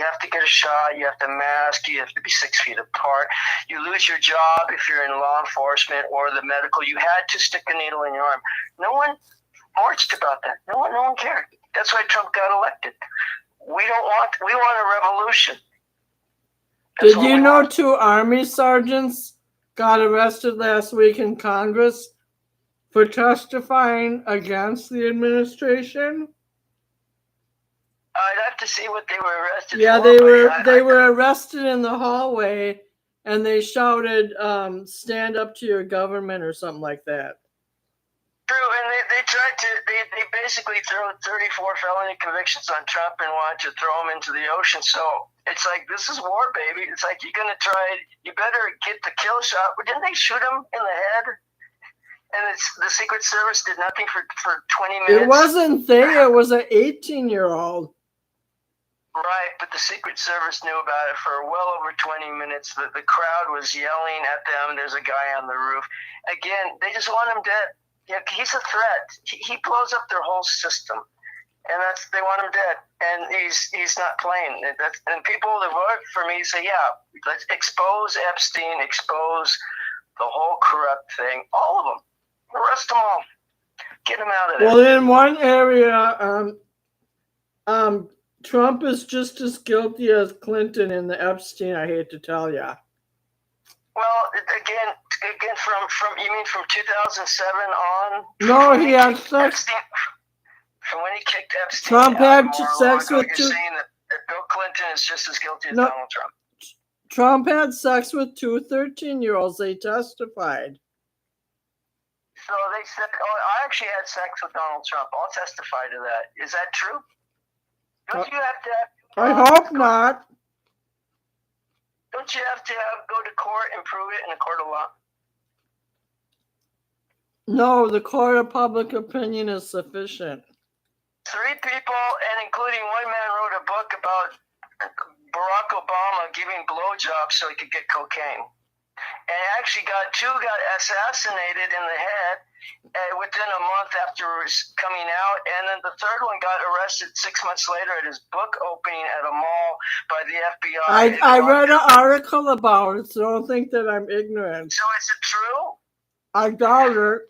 S2: have to get a shot. You have to mask. You have to be 6 feet apart. You lose your job if you're in law enforcement or the medical. You had to stick a needle in your arm. No one marched about that. No one cared. That's why Trump got elected. We want a revolution.
S1: Did you know 2 Army sergeants got arrested last week in Congress for testifying against the administration?
S2: I'd have to see what they were arrested
S1: for. Yeah, they were arrested in the hallway, and they shouted, "Stand up to your government" or something like that.
S2: True, and they basically threw 34 felony convictions on Trump and wanted to throw him into the ocean. So it's like, this is war, baby. It's like, you're gonna try. You better get the kill shot. But didn't they shoot him in the head? And the Secret Service did nothing for 20 minutes.
S1: It wasn't there. It was an 18-year-old.
S2: Right, but the Secret Service knew about it for well over 20 minutes. The crowd was yelling at them. There's a guy on the roof. Again, they just want him dead. Yeah, he's a threat. He blows up their whole system, and they want him dead. And he's not playing. And people that vote for me say, yeah, let's expose Epstein, expose the whole corrupt thing, all of them. Arrest them all. Get them out of there.
S1: Well, in one area, Trump is just as guilty as Clinton in the Epstein. I hate to tell you.
S2: Well, again, from you mean from 2007 on?
S1: No, he had sex.
S2: Epstein, from when he kicked Epstein.
S1: Trump had sex with
S2: two. You're saying that Bill Clinton is just as guilty as Donald Trump.
S1: Trump had sex with 2 13-year-olds. They testified.
S2: So they said, I actually had sex with Donald Trump. I'll testify to that. Is that true? Don't you have to
S1: I hope not.
S2: Don't you have to go to court and prove it in a court of law?
S1: No, the court of public opinion is sufficient.
S2: 3 people, and including one man, wrote a book about Barack Obama giving blowjobs so he could get cocaine. And actually 2 got assassinated in the head within a month after it was coming out. And then the 3rd one got arrested 6 months later at his book opening at a mall by the FBI.
S1: I read an article about it, so don't think that I'm ignorant.
S2: So is it true?
S1: I doubt it.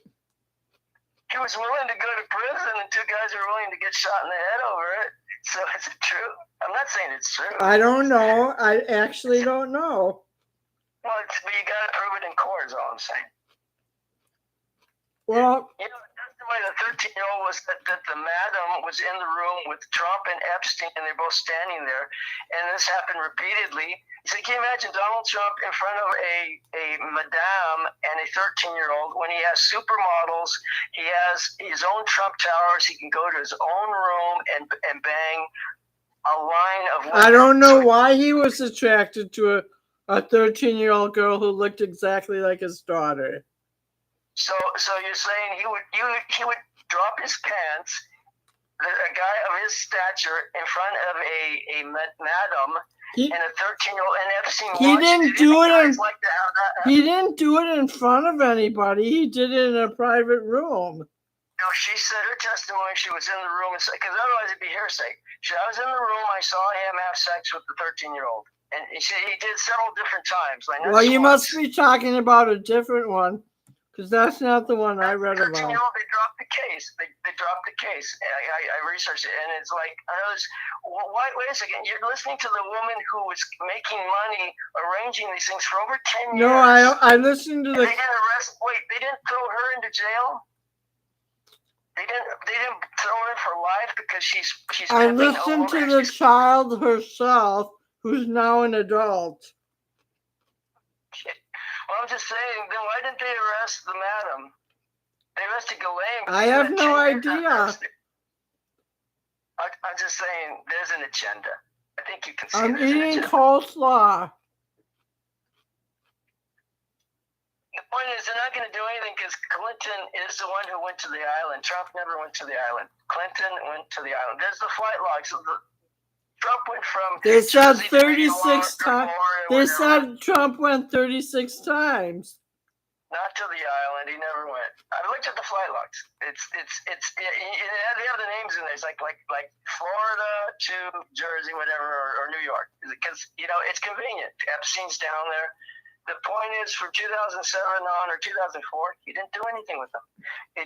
S2: He was willing to go to prison, and 2 guys are willing to get shot in the head over it. So is it true? I'm not saying it's true.
S1: I don't know. I actually don't know.
S2: Well, but you got to prove it in court is all I'm saying.
S1: Well,
S2: the testimony of the 13-year-old was that the madam was in the room with Trump and Epstein, and they're both standing there. And this happened repeatedly. He said, can you imagine Donald Trump in front of a madame and a 13-year-old when he has supermodels, he has his own Trump towers, he can go to his own room and bang a line of women.
S1: I don't know why he was attracted to a 13-year-old girl who looked exactly like his daughter.
S2: So you're saying he would drop his pants, a guy of his stature, in front of a madam and a 13-year-old, and Epstein.
S1: He didn't do it. He didn't do it in front of anybody. He did it in a private room.
S2: No, she said her testimony. She was in the room, because otherwise it'd be hearsay. I was in the room. I saw him have sex with the 13-year-old. And he did several different times.
S1: Well, you must be talking about a different one, because that's not the one I read about.
S2: They dropped the case. They dropped the case. I researched it, and it's like, wait a second. You're listening to the woman who was making money arranging these things for over 10 years.
S1: No, I listened to the.
S2: They didn't arrest. Wait, they didn't throw her into jail? They didn't throw her for life because she's
S1: I
S2: pimping a
S1: listened to
S2: woman.
S1: the child herself, who's now an adult.
S2: Well, I'm just saying, then why didn't they arrest the madam? They arrested Ghislaine.
S1: I have no idea.
S2: I'm just saying, there's an agenda. I think you can see
S1: I'm
S2: there's an
S1: eating
S2: agenda.
S1: coleslaw.
S2: The point is, they're not going to do anything because Clinton is the one who went to the island. Trump never went to the island. Clinton went to the island. There's the flight logs. Trump went from.
S1: They said
S2: Jersey to
S1: 36 times. They said Trump went 36 times.
S2: Not to the island. He never went. I looked at the flight logs. They have the names in there. It's like Florida to Jersey, whatever, or New York, because it's convenient. Epstein's down there. The point is, from 2007 on or 2004, he didn't do anything with them. He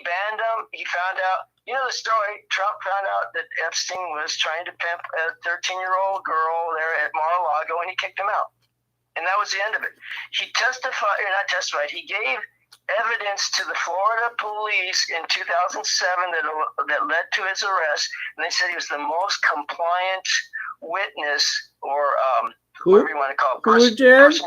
S2: banned them. He found out. You know the story. Trump found out that Epstein was trying to pimp a 13-year-old girl there at Mar-a-Lago, and he kicked him out. And that was the end of it. He he gave evidence to the Florida police in 2007 that led to his arrest, and they said he was the most compliant witness, or whatever you want to call it.
S1: Who did?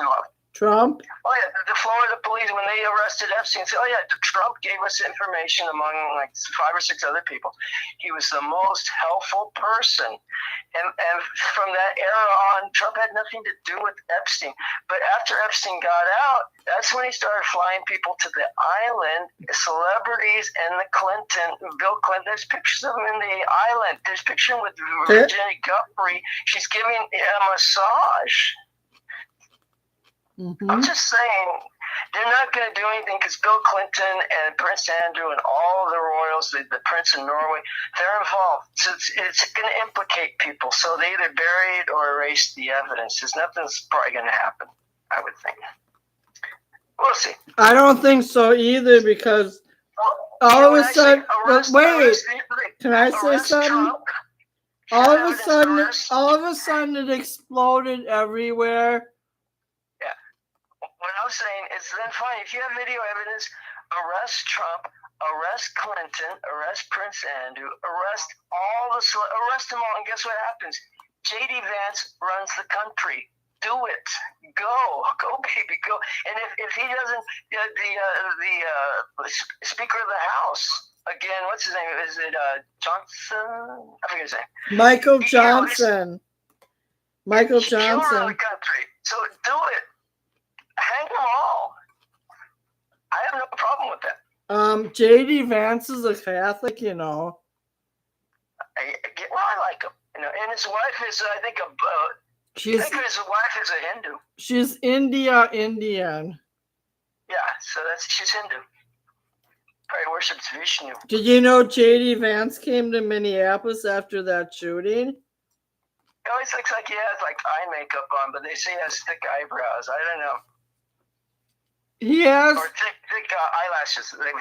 S1: Trump?
S2: Oh, yeah, the Florida police, when they arrested Epstein, said, Trump gave us information among like 5 or 6 other people. He was the most helpful person. And from that era on, Trump had nothing to do with Epstein. But after Epstein got out, that's when he started flying people to the island, celebrities, and Bill Clinton. There's pictures of him in the island. There's a picture with Virginia Guthrie. She's giving a massage.
S1: Mm-hmm.
S2: I'm just saying, they're not going to do anything because Bill Clinton and Prince Andrew and all of the royals, the Prince of Norway, they're involved. So it's going to implicate people. So they either buried or erased the evidence. There's nothing's probably going to happen, I would think. We'll see.
S1: I don't think so either, because all of a sudden, can I say something? All of a sudden, it exploded everywhere.
S2: What I'm saying is, then fine, if you have video evidence, arrest Trump, arrest Clinton, arrest Prince Andrew, arrest them all, and guess what happens? J.D. Vance runs the country. Do it. Go, baby, go. And if he doesn't, the Speaker of the House, again, what's his name? Is it Johnson? I forget his name.
S1: Michael Johnson. Michael
S2: He'll
S1: Johnson.
S2: run the country. So do it. Hang them all. I have no problem with that.
S1: J.D. Vance is a Catholic,
S2: I like him. And his wife is, I think his wife is a Hindu.
S1: She's Indian.
S2: Yeah, so she's Hindu. Probably worships Vishnu.
S1: Did you know J.D. Vance came to Minneapolis after that shooting?
S2: He always looks like he has eye makeup on, but they say he has thick eyebrows. I don't know.
S1: He has.
S2: Or thick eyelashes. Very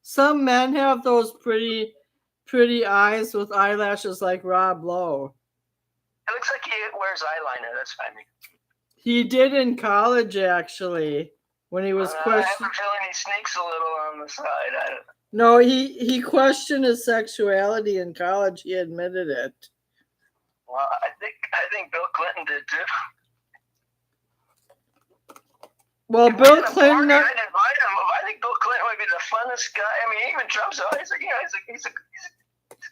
S1: some men have those pretty eyes with eyelashes like Rob Lowe.
S2: It looks like he wears eyeliner. That's funny.
S1: He did in college, actually, when he was questioned.
S2: I have a feeling he sneaks a little on the side.
S1: No, he questioned his sexuality in college. He admitted it.
S2: Well, I think Bill Clinton did too.
S1: Well, Bill Clinton.
S2: I'd invite him. I think Bill Clinton would be the funnest guy. I mean, even Trump's always he's a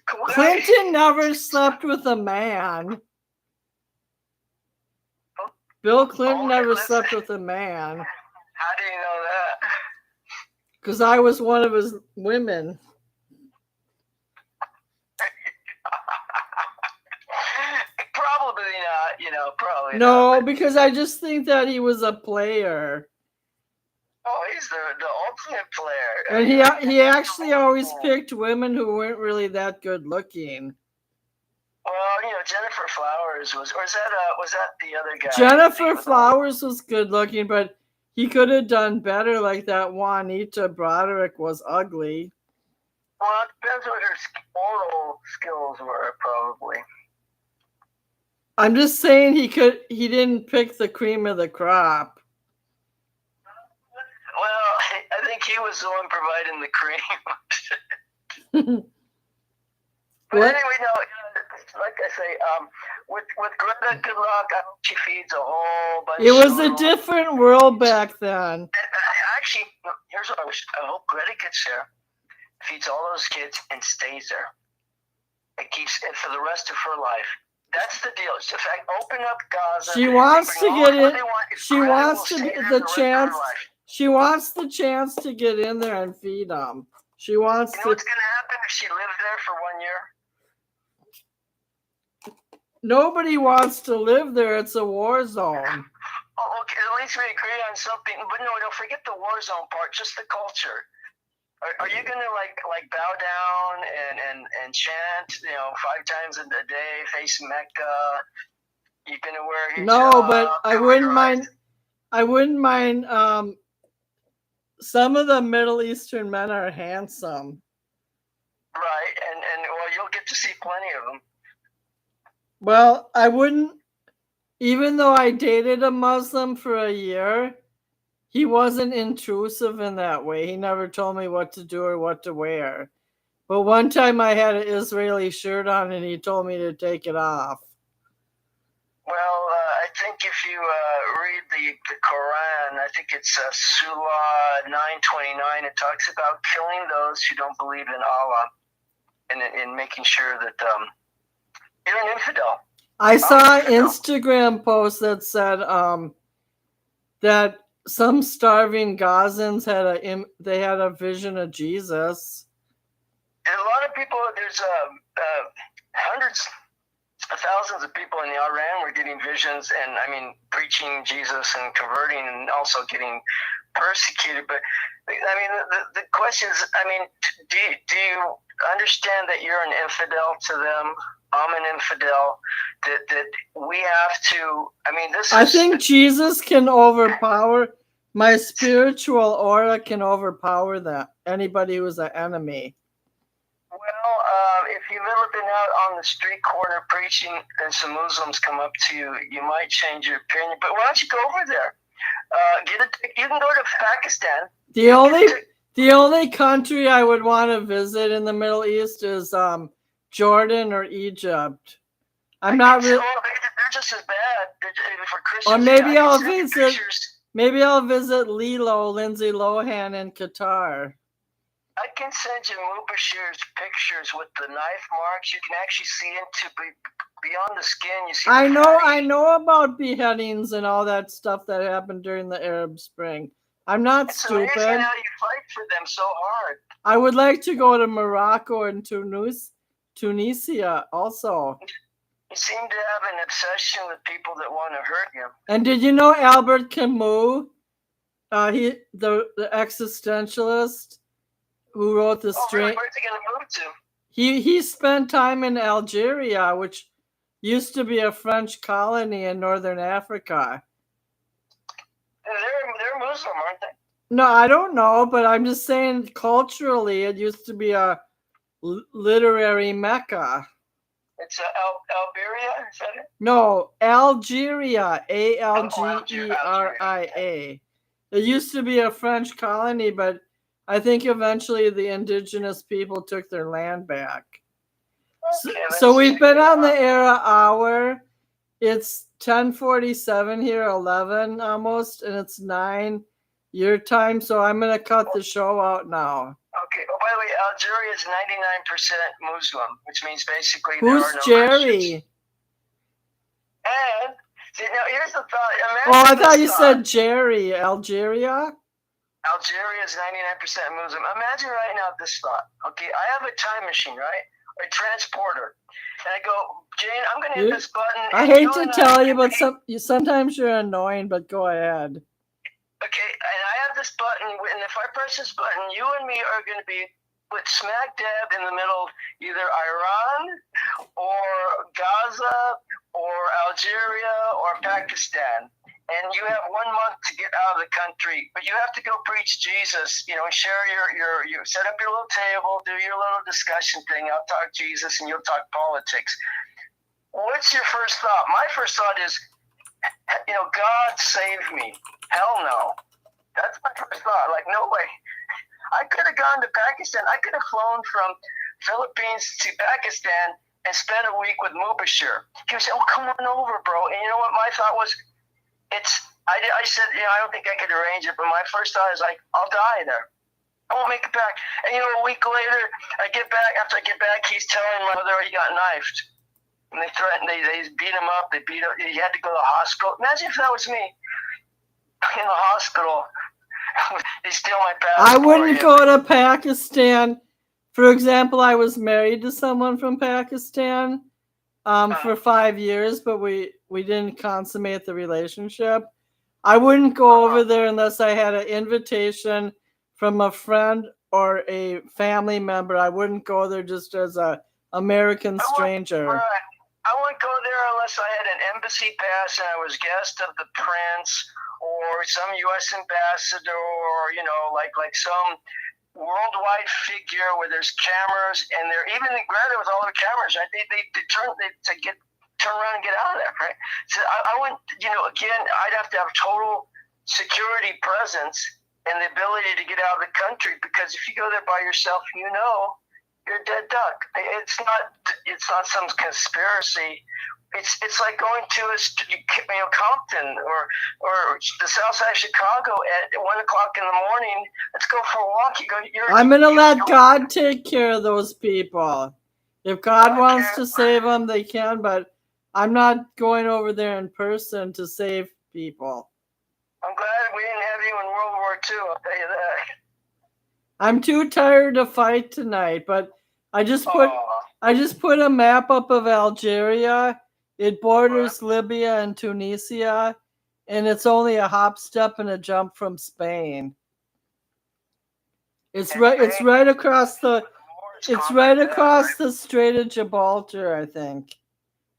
S2: cool guy.
S1: Clinton never slept with a man. Bill Clinton never slept with a man.
S2: How do you know that?
S1: Because I was one of his women.
S2: Probably not, probably
S1: no,
S2: not.
S1: Because I just think that he was a player.
S2: Oh, he's the ultimate player.
S1: And he actually always picked women who weren't really that good looking.
S2: Well, Jennifer Flowers was that the other guy?
S1: Jennifer Flowers was good looking, but he could have done better. Like that Juanita Broderick was ugly.
S2: Well, it depends what her oral skills were, probably.
S1: I'm just saying he didn't pick the cream of the crop.
S2: Well, I think he was the one providing the cream. But
S1: What?
S2: anyway, no, like I say, with Greta, good luck. I hope she feeds a whole bunch.
S1: It was a
S2: of
S1: different world back then.
S2: Actually, here's what I wish. I hope Greta gets there, feeds all those kids, and stays there. It keeps it for the rest of her life. That's the deal. It's if I open up Gaza,
S1: She wants to get in. She
S2: Greta
S1: wants
S2: will
S1: to
S2: stay
S1: get
S2: there
S1: the
S2: rest of her
S1: chance.
S2: life.
S1: She wants the chance to get in there and feed them. She wants
S2: You know
S1: to.
S2: what's going to happen if she lives there for 1 year?
S1: Nobody wants to live there. It's a war zone.
S2: Oh, okay. At least we agree on something. But no, don't forget the war zone part. Just the culture. Are you gonna like bow down and chant 5 times a day, face Mecca? You're gonna wear hijab?
S1: No, but I wouldn't mind. I wouldn't mind. Some of the Middle Eastern men are handsome.
S2: Right, and well, you'll get to see plenty of them.
S1: Well, I wouldn't. Even though I dated a Muslim for a year, he wasn't intrusive in that way. He never told me what to do or what to wear. But one time I had an Israeli shirt on and he told me to take it off.
S2: Well, I think if you read the Quran, I think it's Surah 929, it talks about killing those who don't believe in Allah and in making sure that you're an infidel.
S1: I saw an Instagram post that said that some starving Gazans had a vision of Jesus.
S2: And a lot of people, there's hundreds of thousands of people in Iran were getting visions and preaching Jesus and converting and also getting persecuted. But the question is, do you understand that you're an infidel to them? I'm an infidel. That we have to. I
S1: think Jesus can overpower. My spiritual aura can overpower that anybody who's an enemy.
S2: Well, if you've ever been out on the street corner preaching and some Muslims come up to you, you might change your opinion. But why don't you go over there? You can go to Pakistan.
S1: The only country I would want to visit in the Middle East is Jordan or Egypt. I'm not really.
S2: They're just as bad for Christians.
S1: Or maybe I'll visit. Maybe I'll visit Lindsay Lohan in Qatar.
S2: I can send you Mubashir's pictures with the knife marks. You can actually see into beyond the skin. You see.
S1: I know about beheadings and all that stuff that happened during the Arab Spring. I'm not stupid.
S2: It's amazing how you fight for them so hard.
S1: I would like to go to Morocco and Tunisia also.
S2: You seem to have an obsession with people that want to hurt you.
S1: And did you know Albert Camus, the existentialist who wrote the
S2: Really? Where's he going to move to?
S1: He spent time in Algeria, which used to be a French colony in northern Africa.
S2: They're Muslim, aren't they?
S1: No, I don't know, but I'm just saying culturally it used to be a literary Mecca.
S2: It's Algeria, is that it?
S1: No, Algeria, Algeria. It used to be a French colony, but I think eventually the indigenous people took their land back. Okay, so we've been on the air an hour. It's 10:47 here, 11 almost, and it's 9 your time. So I'm going to cut the show out now.
S2: Okay. Oh, by the way, Algeria is 99% Muslim, which means basically
S1: who's
S2: there are no
S1: Jerry?
S2: Christians. And see, now here's the thought.
S1: I thought you said Jerry. Algeria?
S2: Algeria is 99% Muslim. Imagine right now this thought. Okay, I have a time machine, right? A transporter. And I go, Jane, I'm going to hit this button.
S1: I hate to tell you, but sometimes you're annoying, but go ahead.
S2: Okay, and I have this button, and if I press this button, you and me are going to be put smack dab in the middle of either Iran or Gaza or Algeria or Pakistan. And you have 1 month to get out of the country, but you have to go preach Jesus, share you set up your little table, do your little discussion thing. I'll talk Jesus and you'll talk politics. What's your first thought? My first thought is, God save me. Hell no. That's my first thought. Like, no way. I could have gone to Pakistan. I could have flown from Philippines to Pakistan and spent a week with Mubashir. He would say, "Oh, come on over, bro." And you know what my thought was? I said, I don't think I could arrange it, but my first thought is like, I'll die there. I won't make it back. And a week later, after I get back, he's telling my mother he got knifed. And they threatened, they beat him up. He had to go to the hospital. Imagine if that was me in the hospital. They steal my passport.
S1: I wouldn't go to Pakistan. For example, I was married to someone from Pakistan for 5 years, but we didn't consummate the relationship. I wouldn't go over there unless I had an invitation from a friend or a family member. I wouldn't go there just as a American stranger.
S2: I wouldn't go there unless I had an embassy pass and I was guest of the prince or some U.S. ambassador or like some worldwide figure where there's cameras and they're even in Greta with all the cameras. Right? They turn around and get out of there. Right? So I wouldn't. Again, I'd have to have total security presence and the ability to get out of the country, because if you go there by yourself, you're a dead duck. It's not some conspiracy. It's like going to Compton or the south side of Chicago at 1 o'clock in the morning. Let's go for a walk.
S1: I'm gonna let God take care of those people. If God wants to save them, they can. But I'm not going over there in person to save people. I'm glad
S2: we didn't have you in World War II. I'll tell you that.
S1: I'm too tired to fight tonight, but I just put a map up of Algeria. It borders Libya and Tunisia, and it's only a hop, step, and a jump from Spain. It's right across the Strait of Gibraltar, I think.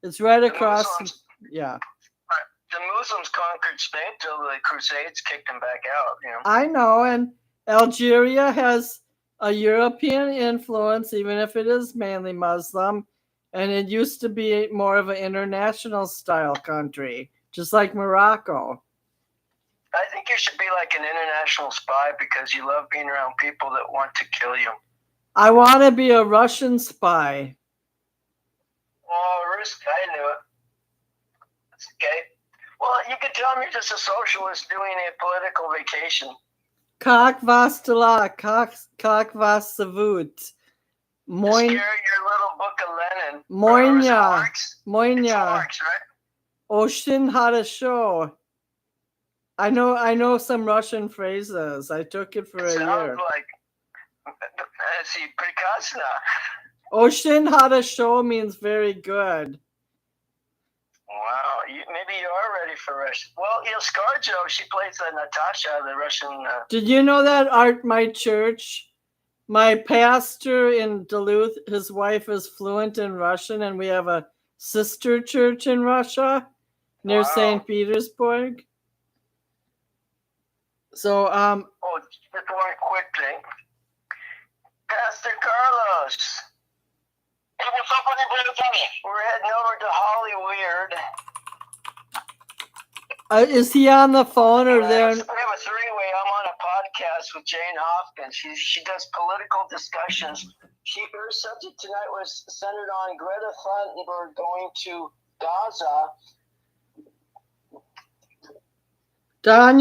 S1: It's right across. Yeah.
S2: The Muslims conquered Spain till the Crusades kicked them back out.
S1: I know, and Algeria has a European influence, even if it is mainly Muslim, and it used to be more of an international style country, just like Morocco.
S2: I think you should be like an international spy because you love being around people that want to kill you.
S1: I want to be a Russian spy.
S2: Oh, I knew it. That's okay. Well, you could tell them you're just a socialist doing a political vacation.
S1: Kak vas tela, kak vas savut.
S2: Moin. Your little book of Lenin.
S1: Moinya. Moinya.
S2: It's Marx, right?
S1: Oshin harasho. I know some Russian phrases. I took it for a year.
S2: Sounds like prekrasna.
S1: Oshin harasho means very good.
S2: Wow, maybe you are ready for Russian. Well, Scarjo, she plays Natasha, the Russian.
S1: Did you know that at my church, my pastor in Duluth, his wife is fluent in Russian, and we have a sister church in Russia near St. Petersburg. So,
S2: just one quick thing. Pastor Carlos. Hey, what's up, buddy? We're heading over to Hollyweird.
S1: Is he on the phone or there?
S2: We have a three-way. I'm on a podcast with Jane Hopkins. She does political discussions. Her subject tonight was centered on Greta Thunberg going to Gaza.
S1: Don,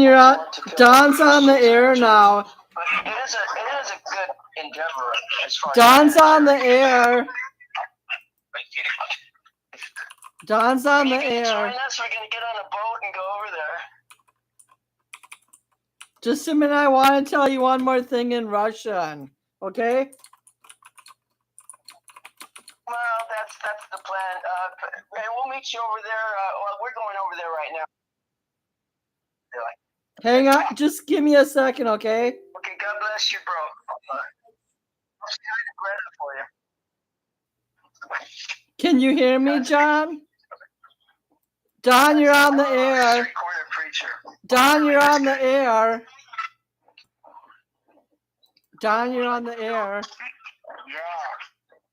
S1: Don's on the air now.
S2: It is a good endeavor as far
S1: Don's on the air. Don's on the air.
S2: Join us. We're gonna get on a boat and go over there.
S1: Just a minute. I want to tell you one more thing in Russian. Okay.
S2: Well, that's the plan. And we'll meet you over there. We're going over there right now.
S1: Hang on. Just give me a second, okay?
S2: Okay. God bless you, bro. I'll see Greta for you.
S1: Can you hear me, John? Don, you're on the air. Don, you're on the air. Don, you're on the air.
S2: Yeah.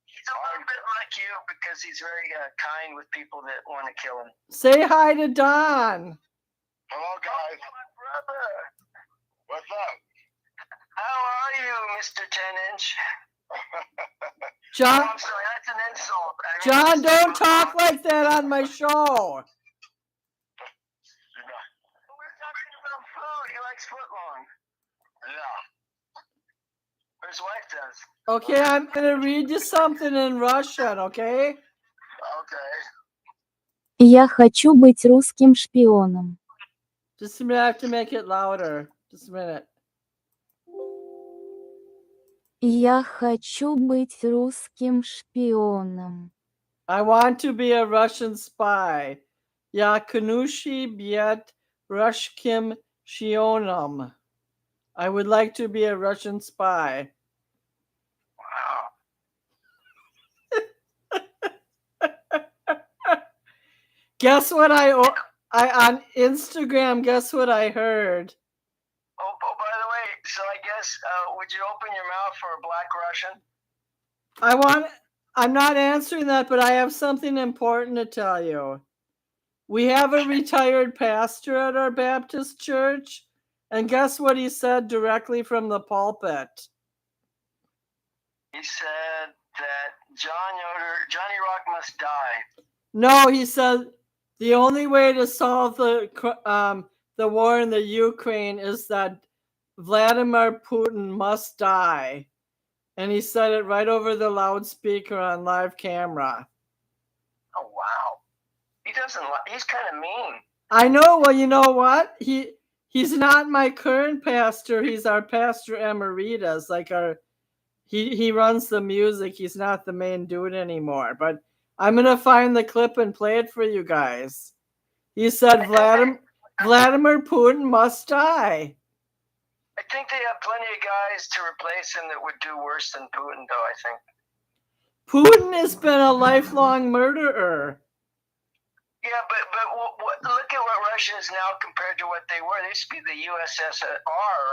S2: He's a little bit like you because he's very kind with people that want to kill him.
S1: Say hi to Don.
S3: Hello, guys.
S2: My brother.
S3: What's up?
S2: I How are you, Mr. 10-inch?
S1: John,
S2: Oh, I'm sorry, that's an insult. I mean,
S1: John,
S2: Mr.
S1: don't
S2: Foot
S1: talk
S2: Long.
S1: like that on my show.
S3: You're not.
S2: We're talking about food. He likes footlong.
S3: Yeah.
S2: Or his wife does.
S1: Okay, I'm gonna read you something in Russian, okay?
S3: Okay.
S4: Я хочу быть русским шпионом.
S1: Just a minute, I have to make it louder. Just a minute.
S4: Я хочу быть русским шпионом.
S1: I want to be a Russian spy. Я кнущий бьет русским шпионом. I would like to be a Russian spy.
S2: Wow.
S1: Guess what I on Instagram, guess what I heard?
S2: Oh, by the way, so I guess, would you open your mouth for a black Russian?
S1: I'm not answering that, but I have something important to tell you. We have a retired pastor at our Baptist church, and guess what he said directly from the pulpit?
S2: He said that Johnny Rock must die.
S1: No, he said the only way to solve the war in the Ukraine is that Vladimir Putin must die. And he said it right over the loudspeaker on live camera.
S2: Oh, wow. He's kind of mean.
S1: I know. Well, you know what? He's not my current pastor. He's our pastor emeritus. Like he runs the music. He's not the main dude anymore. But I'm gonna find the clip and play it for you guys. He said Vladimir Putin must die.
S2: I think they have plenty of guys to replace him that would do worse than Putin, though, I think.
S1: Putin has been a lifelong murderer.
S2: Yeah, but look at what Russia is now compared to what they were. They used to be the USSR,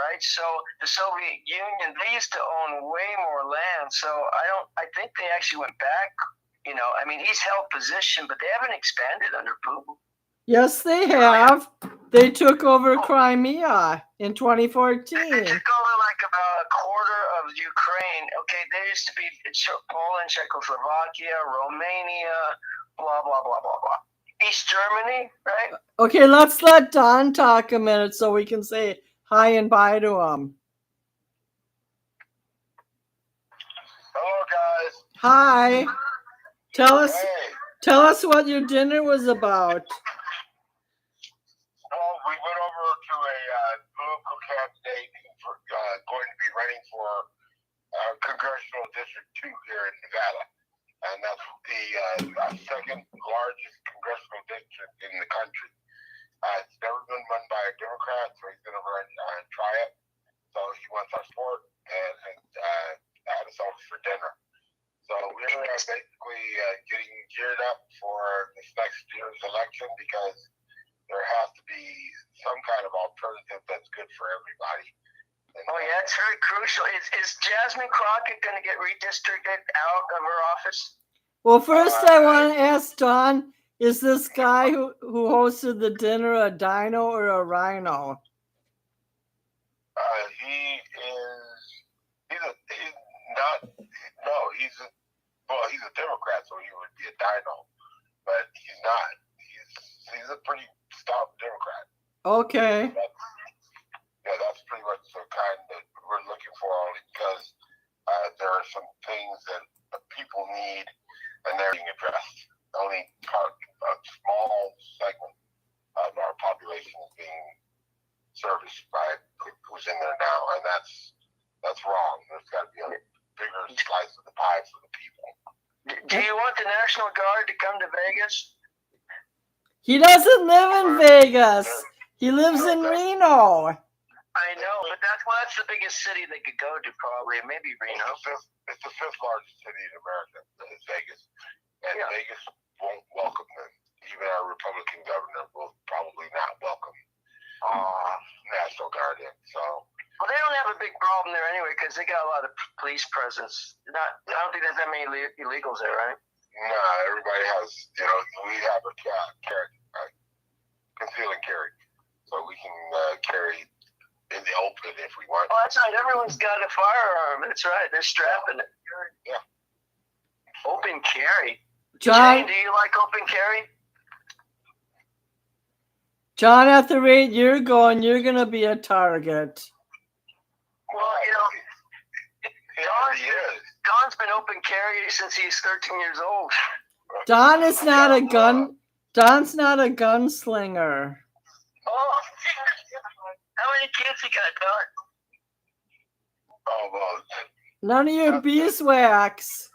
S2: right? So the Soviet Union, they used to own way more land. So I think they actually went back. You know, I mean, he's held position, but they haven't expanded under Putin.
S1: Yes, they have. They took over Crimea in 2014.
S2: They took over like about a quarter of Ukraine. Okay, there used to be Poland, Czechoslovakia, Romania, blah, blah, blah, blah, blah. East Germany, right?
S1: Okay, let's let Don talk a minute so we can say hi and bye to him.
S3: Hello, guys.
S1: Hi. Tell us what your dinner was about.
S3: Well, we went over to a political candidate who's going to be running for Congressional District 2 here in Nevada. And that's the second largest congressional district in the country. It's never been run by a Democrat, so he's going to run and try it. So he wants our support and had us over for dinner. So we're basically getting geared up for this next year's election because there has to be some kind of alternative that's good for everybody. And
S2: oh, yeah, it's very crucial. Is Jasmine Crockett going to get redistricted out of her office?
S1: Well, first I want to ask Don, is this guy who hosted the dinner a dino or a rhino?
S3: He's a Democrat, so he would be a dino, but he's not. He's a pretty stout Democrat.
S1: Okay.
S3: That's pretty much the kind that we're looking for, only because there are some things that people need, and they're being addressed. Only a small segment of our population is being serviced by who's in there now, and that's wrong. There's got to be a bigger slice of the pie for the people.
S2: Do you want the National Guard to come to Vegas?
S1: He doesn't live in Vegas. He lives in Reno.
S2: I know, but that's the biggest city they could go to, probably. Maybe Reno.
S3: It's the fifth largest city in America, is Vegas. And Vegas won't welcome them. Even our Republican governor will probably not welcome National Guard in. So.
S2: Well, they don't have a big problem there anyway because they got a lot of police presence. I don't think there's that many illegals there, right?
S3: No, everybody has, we have a conceal and carry. So we can carry in the open if we want.
S2: Well, That's right. Everyone's got a firearm. That's right. They're strapping it.
S3: Yeah.
S2: Open carry.
S1: John,
S2: Jane, do you like open carry?
S1: John, at the rate you're going, you're gonna be a target.
S2: Well, you know, Don's been open carry since he's 13 years old.
S1: Don is not a gun. Don's not a gunslinger.
S2: Oh, how many kids you got, Don?
S3: Oh, well,
S1: None of your beeswax.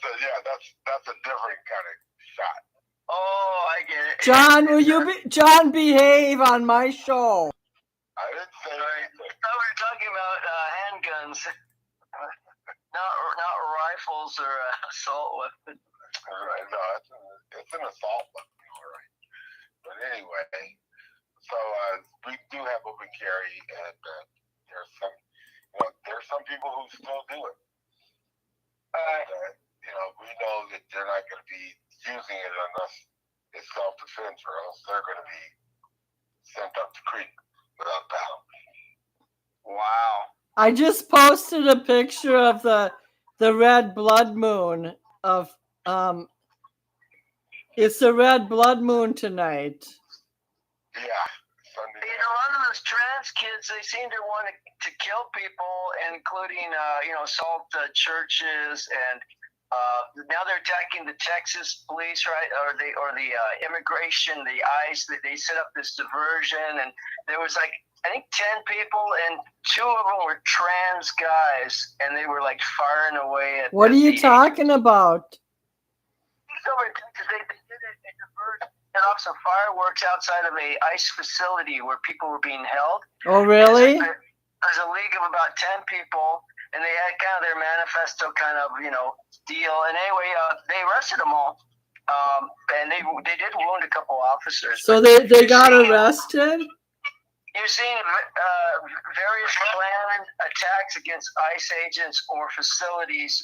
S3: yeah, that's a different kind of shot.
S2: Oh, I get it.
S1: John, will you be John behave on my show?
S3: I didn't say
S2: Sorry.
S3: anything.
S2: I thought we were talking about handguns, not rifles or assault weapons.
S3: Right, no, it's an assault weapon, all right. But anyway, so we do have open carry, and there's some people who still do it. We know that they're not going to be using it unless it's self-defense, or else they're going to be sent up the creek without battle.
S2: Wow.
S1: I just posted a picture of the red blood moon of it's a red blood moon tonight.
S3: Yeah. Sunday.
S2: A lot of those trans kids, they seem to want to kill people, including, assault churches, and now they're attacking the Texas police, right? Or the immigration, the ICE. They set up this diversion, and there was I think 10 people, and 2 of them were trans guys, and they were firing away at.
S1: What are you talking about?
S2: Over in Texas, they did it. They diverted. Set off some fireworks outside of a ICE facility where people were being held.
S1: Oh, really?
S2: There's a league of about 10 people, and they had kind of their manifesto deal. And anyway, they arrested them all, and they did wound a couple officers.
S1: So they got arrested?
S2: You're seeing various planned attacks against ICE agents or facilities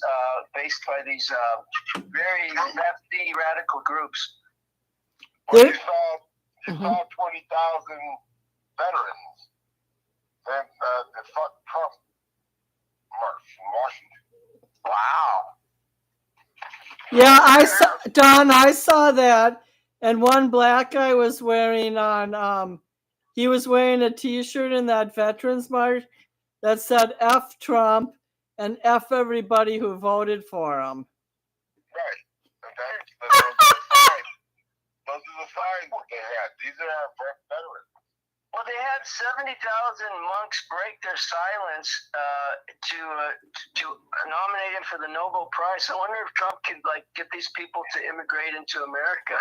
S2: based by these very lefty radical groups.
S3: Well, you saw 20,000 veterans and the Trump march in Washington.
S2: Wow.
S1: Yeah, I saw Don. I saw that, and one black guy was wearing he was wearing a T-shirt in that Veterans March that said "F Trump" and "F everybody who voted for him."
S3: Right. Those are the signs that they had. These are our veterans.
S2: Well, they had 70,000 monks break their silence to nominate him for the Nobel Prize. I wonder if Trump could get these people to immigrate into America.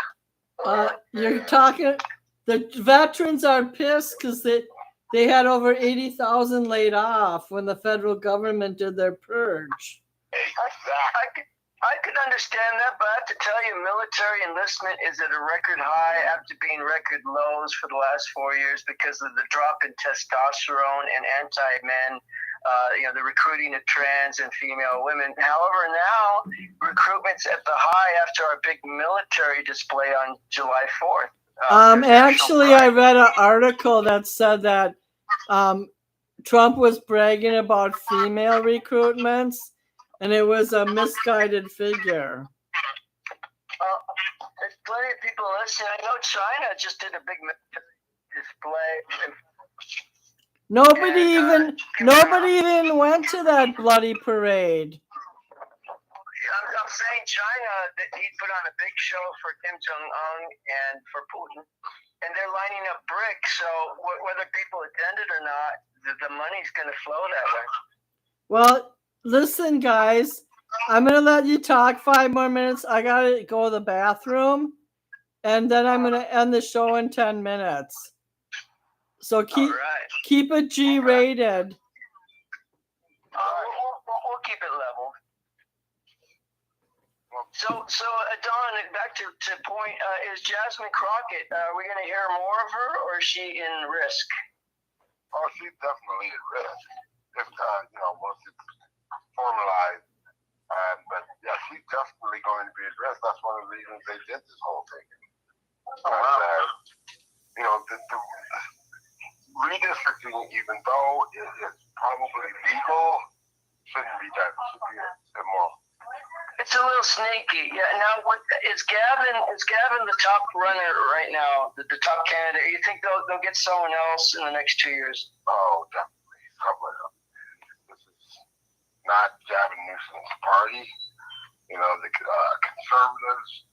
S1: You're talking. The veterans are pissed because they had over 80,000 laid off when the federal government did their purge.
S3: Exactly.
S2: I could understand that, but I have to tell you, military enlistment is at a record high after being record lows for the last 4 years because of the drop in testosterone and anti-men, the recruiting of trans and female women. However, now recruitment's at the high after our big military display on July 4th.
S1: Actually, I read an article that said that Trump was bragging about female recruitments, and it was a misguided figure.
S2: There's plenty of people listening. I know China just did a big display.
S1: Nobody even went to that bloody parade.
S2: I'm saying China, that he put on a big show for Kim Jong-un and for Putin, and they're lining up bricks. So whether people attended or not, the money's going to flow that way.
S1: Well, listen, guys, I'm going to let you talk 5 more minutes. I got to go to the bathroom, and then I'm going to end the show in 10 minutes. So keep it G-rated.
S2: We'll keep it level. So Don, back to point, is Jasmine Crockett, are we going to hear more of her, or is she in risk?
S3: Oh, she's definitely at risk. If, once it's formalized. But yeah, she's definitely going to be at risk. That's one of the reasons they did this whole thing. The redistricting, even though it's probably legal. Shouldn't be done. Should be immoral.
S2: It's a little sneaky. Yeah. Now, what is Gavin? Is Gavin the top runner right now? The top candidate? You think they'll get someone else in the next 2 years?
S3: Oh, definitely. Someone else. This is not Gavin Newsom's party. You know, the conservatives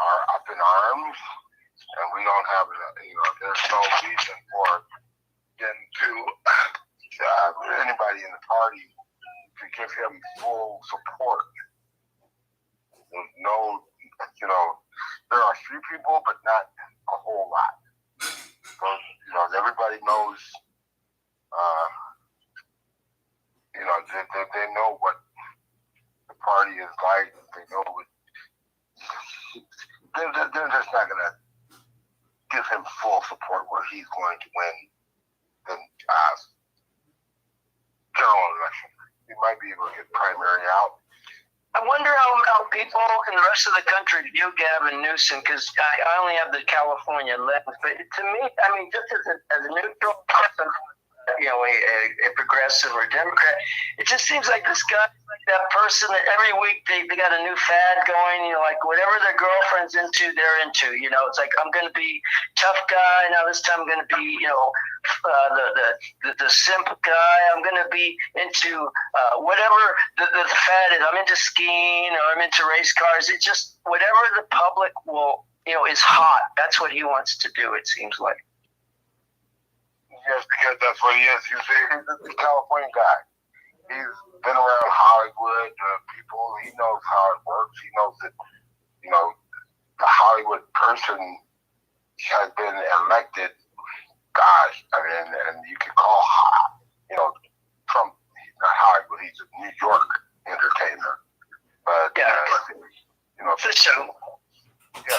S3: are up in arms, and we don't have, there's no reason for them to anybody in the party to give him full support. There's no, there are a few people, but not a whole lot. So, everybody knows, they know what the party is like. They know what, they're just not going to give him full support where he's going to win the general election. He might be able to get primary out.
S2: I wonder how people in the rest of the country view Gavin Newsom, because I only have the California lens. But to me, I mean, just as a neutral person, a progressive or Democrat, it just seems like this guy, like that person that every week they got a new fad going, like whatever their girlfriend's into, they're into. It's like, I'm going to be tough guy. Now this time I'm going to be, the simp guy. I'm going to be into whatever the fad is. I'm into skiing or I'm into race cars. It's just whatever the public will, is hot. That's what he wants to do, it seems like.
S3: Yes, because that's what he is. He's a California guy. He's been around Hollywood people. He knows how it works. He knows that, the Hollywood person has been elected. Gosh, and you could call, Trump, he's not Hollywood. He's a New York entertainer. But,
S2: for sure.
S3: Yeah,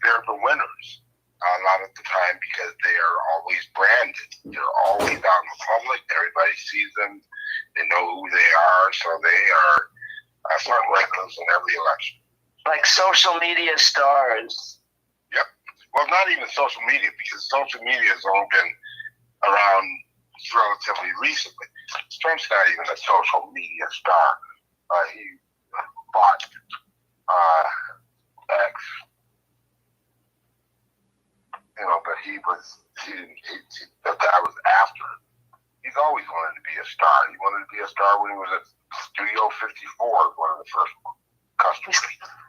S3: they're the winners a lot of the time because they are always branded. They're always out in public. Everybody sees them. They know who they are. So they are front runners in every election.
S2: Like social media stars.
S3: Yep. Well, not even social media, because social media has only been around relatively recently. Trump's not even a social media star. He bought X. But that was after. He's always wanted to be a star. He wanted to be a star when he was at Studio 54, one of the first customers.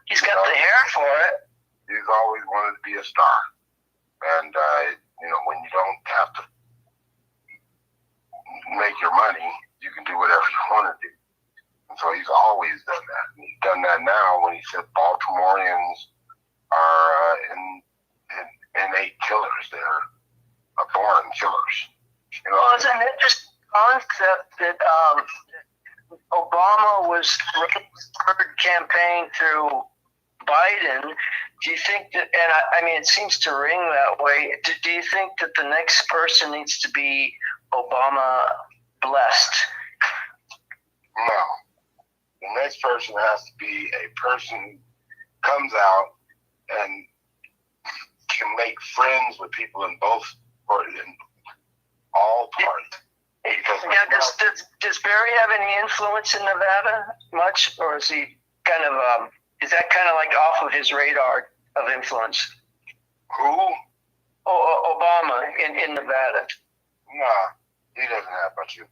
S2: He's got the hair for it.
S3: He's always wanted to be a star. And, when you don't have to make your money, you can do whatever you want to do. And so he's always done that. And he's done that now when he said Baltimoreans are innate killers. They're born killers.
S2: Well, it's an interesting concept that Obama was running his third campaign through Biden. Do you think that, and it seems to ring that way, do you think that the next person needs to be Obama blessed?
S3: No. The next person has to be a person who comes out and can make friends with people in both parties, in all parties.
S2: Yeah, does Barry have any influence in Nevada much, or is he kind of is that kind of like off of his radar of influence?
S3: Who?
S2: Obama in Nevada.
S3: Nah, he doesn't have much of.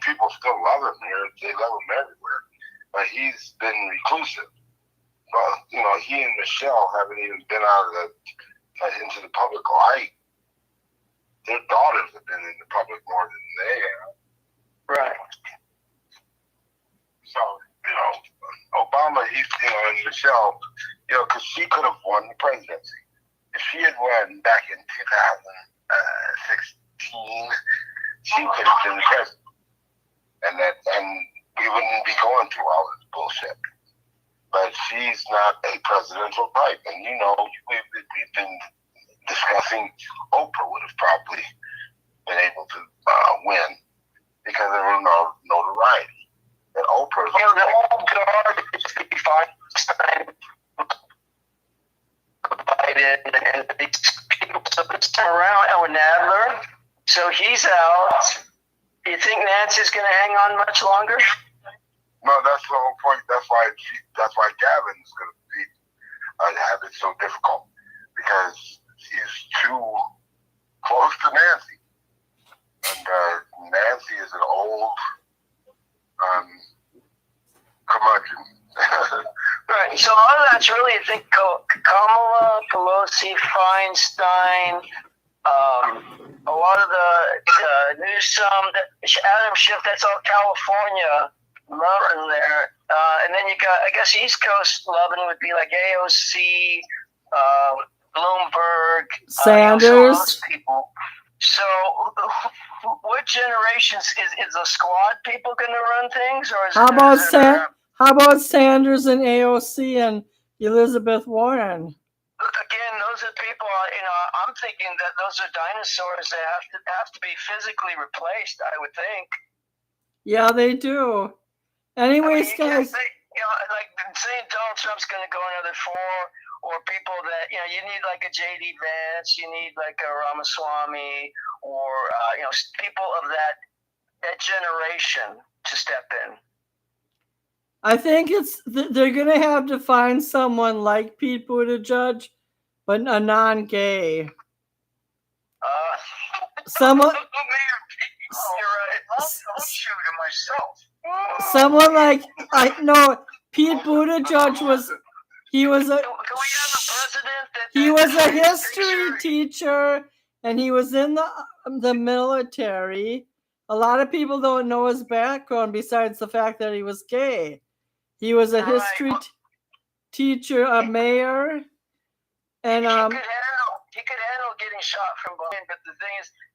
S3: People still love him here. They love him everywhere, but he's been reclusive. Well, he and Michelle haven't even been into the public light. Their daughters have been in the public more than they have.
S2: Right.
S3: So, Obama, and Michelle, because she could have won the presidency. If she had won back in 2016, she could have been the president. And we wouldn't be going through all this bullshit. But she's not a presidential type. And, we've been discussing Oprah would have probably been able to win because of her notoriety. And Oprah's
S2: the old guard is 55 Biden and these people. So this time around, Nadler, so he's out. Do you think Nancy's going to hang on much longer?
S3: No, that's the whole point. That's why Gavin's going to be have it so difficult, because he's too close to Nancy, and Nancy is an old curmudgeon.
S2: Right. So a lot of that's really, I think, Kamala, Pelosi, Feinstein, a lot of the Newsom, Adam Schiff. That's all California, mountain there. And then you got, I guess, East Coast loving would be like AOC, Bloomberg,
S1: Sanders.
S2: some of those people. So, what generations is the squad people going to run things, or is
S1: How
S2: it?
S1: about How about Sanders and AOC and Elizabeth Warren?
S2: Again, those are people. I'm thinking that those are dinosaurs that have to be physically replaced. I would think.
S1: Yeah, they do. Anyways, guys.
S2: Like saying Donald Trump's going to go another 4, or people that you need like a JD Vance, you need like a Ramaswamy, or people of that generation to step in.
S1: I think they're going to have to find someone like Pete Buttigieg, but a non-gay. Someone.
S2: You're right. I'll shoot him myself.
S1: Someone like Pete Buttigieg was. He was a.
S2: Can we have a president
S1: He was a history teacher, and he was in the military. A lot of people don't know his background besides the fact that he was gay. He was a history teacher, a mayor, and
S2: he could handle getting shot from behind. But the thing is,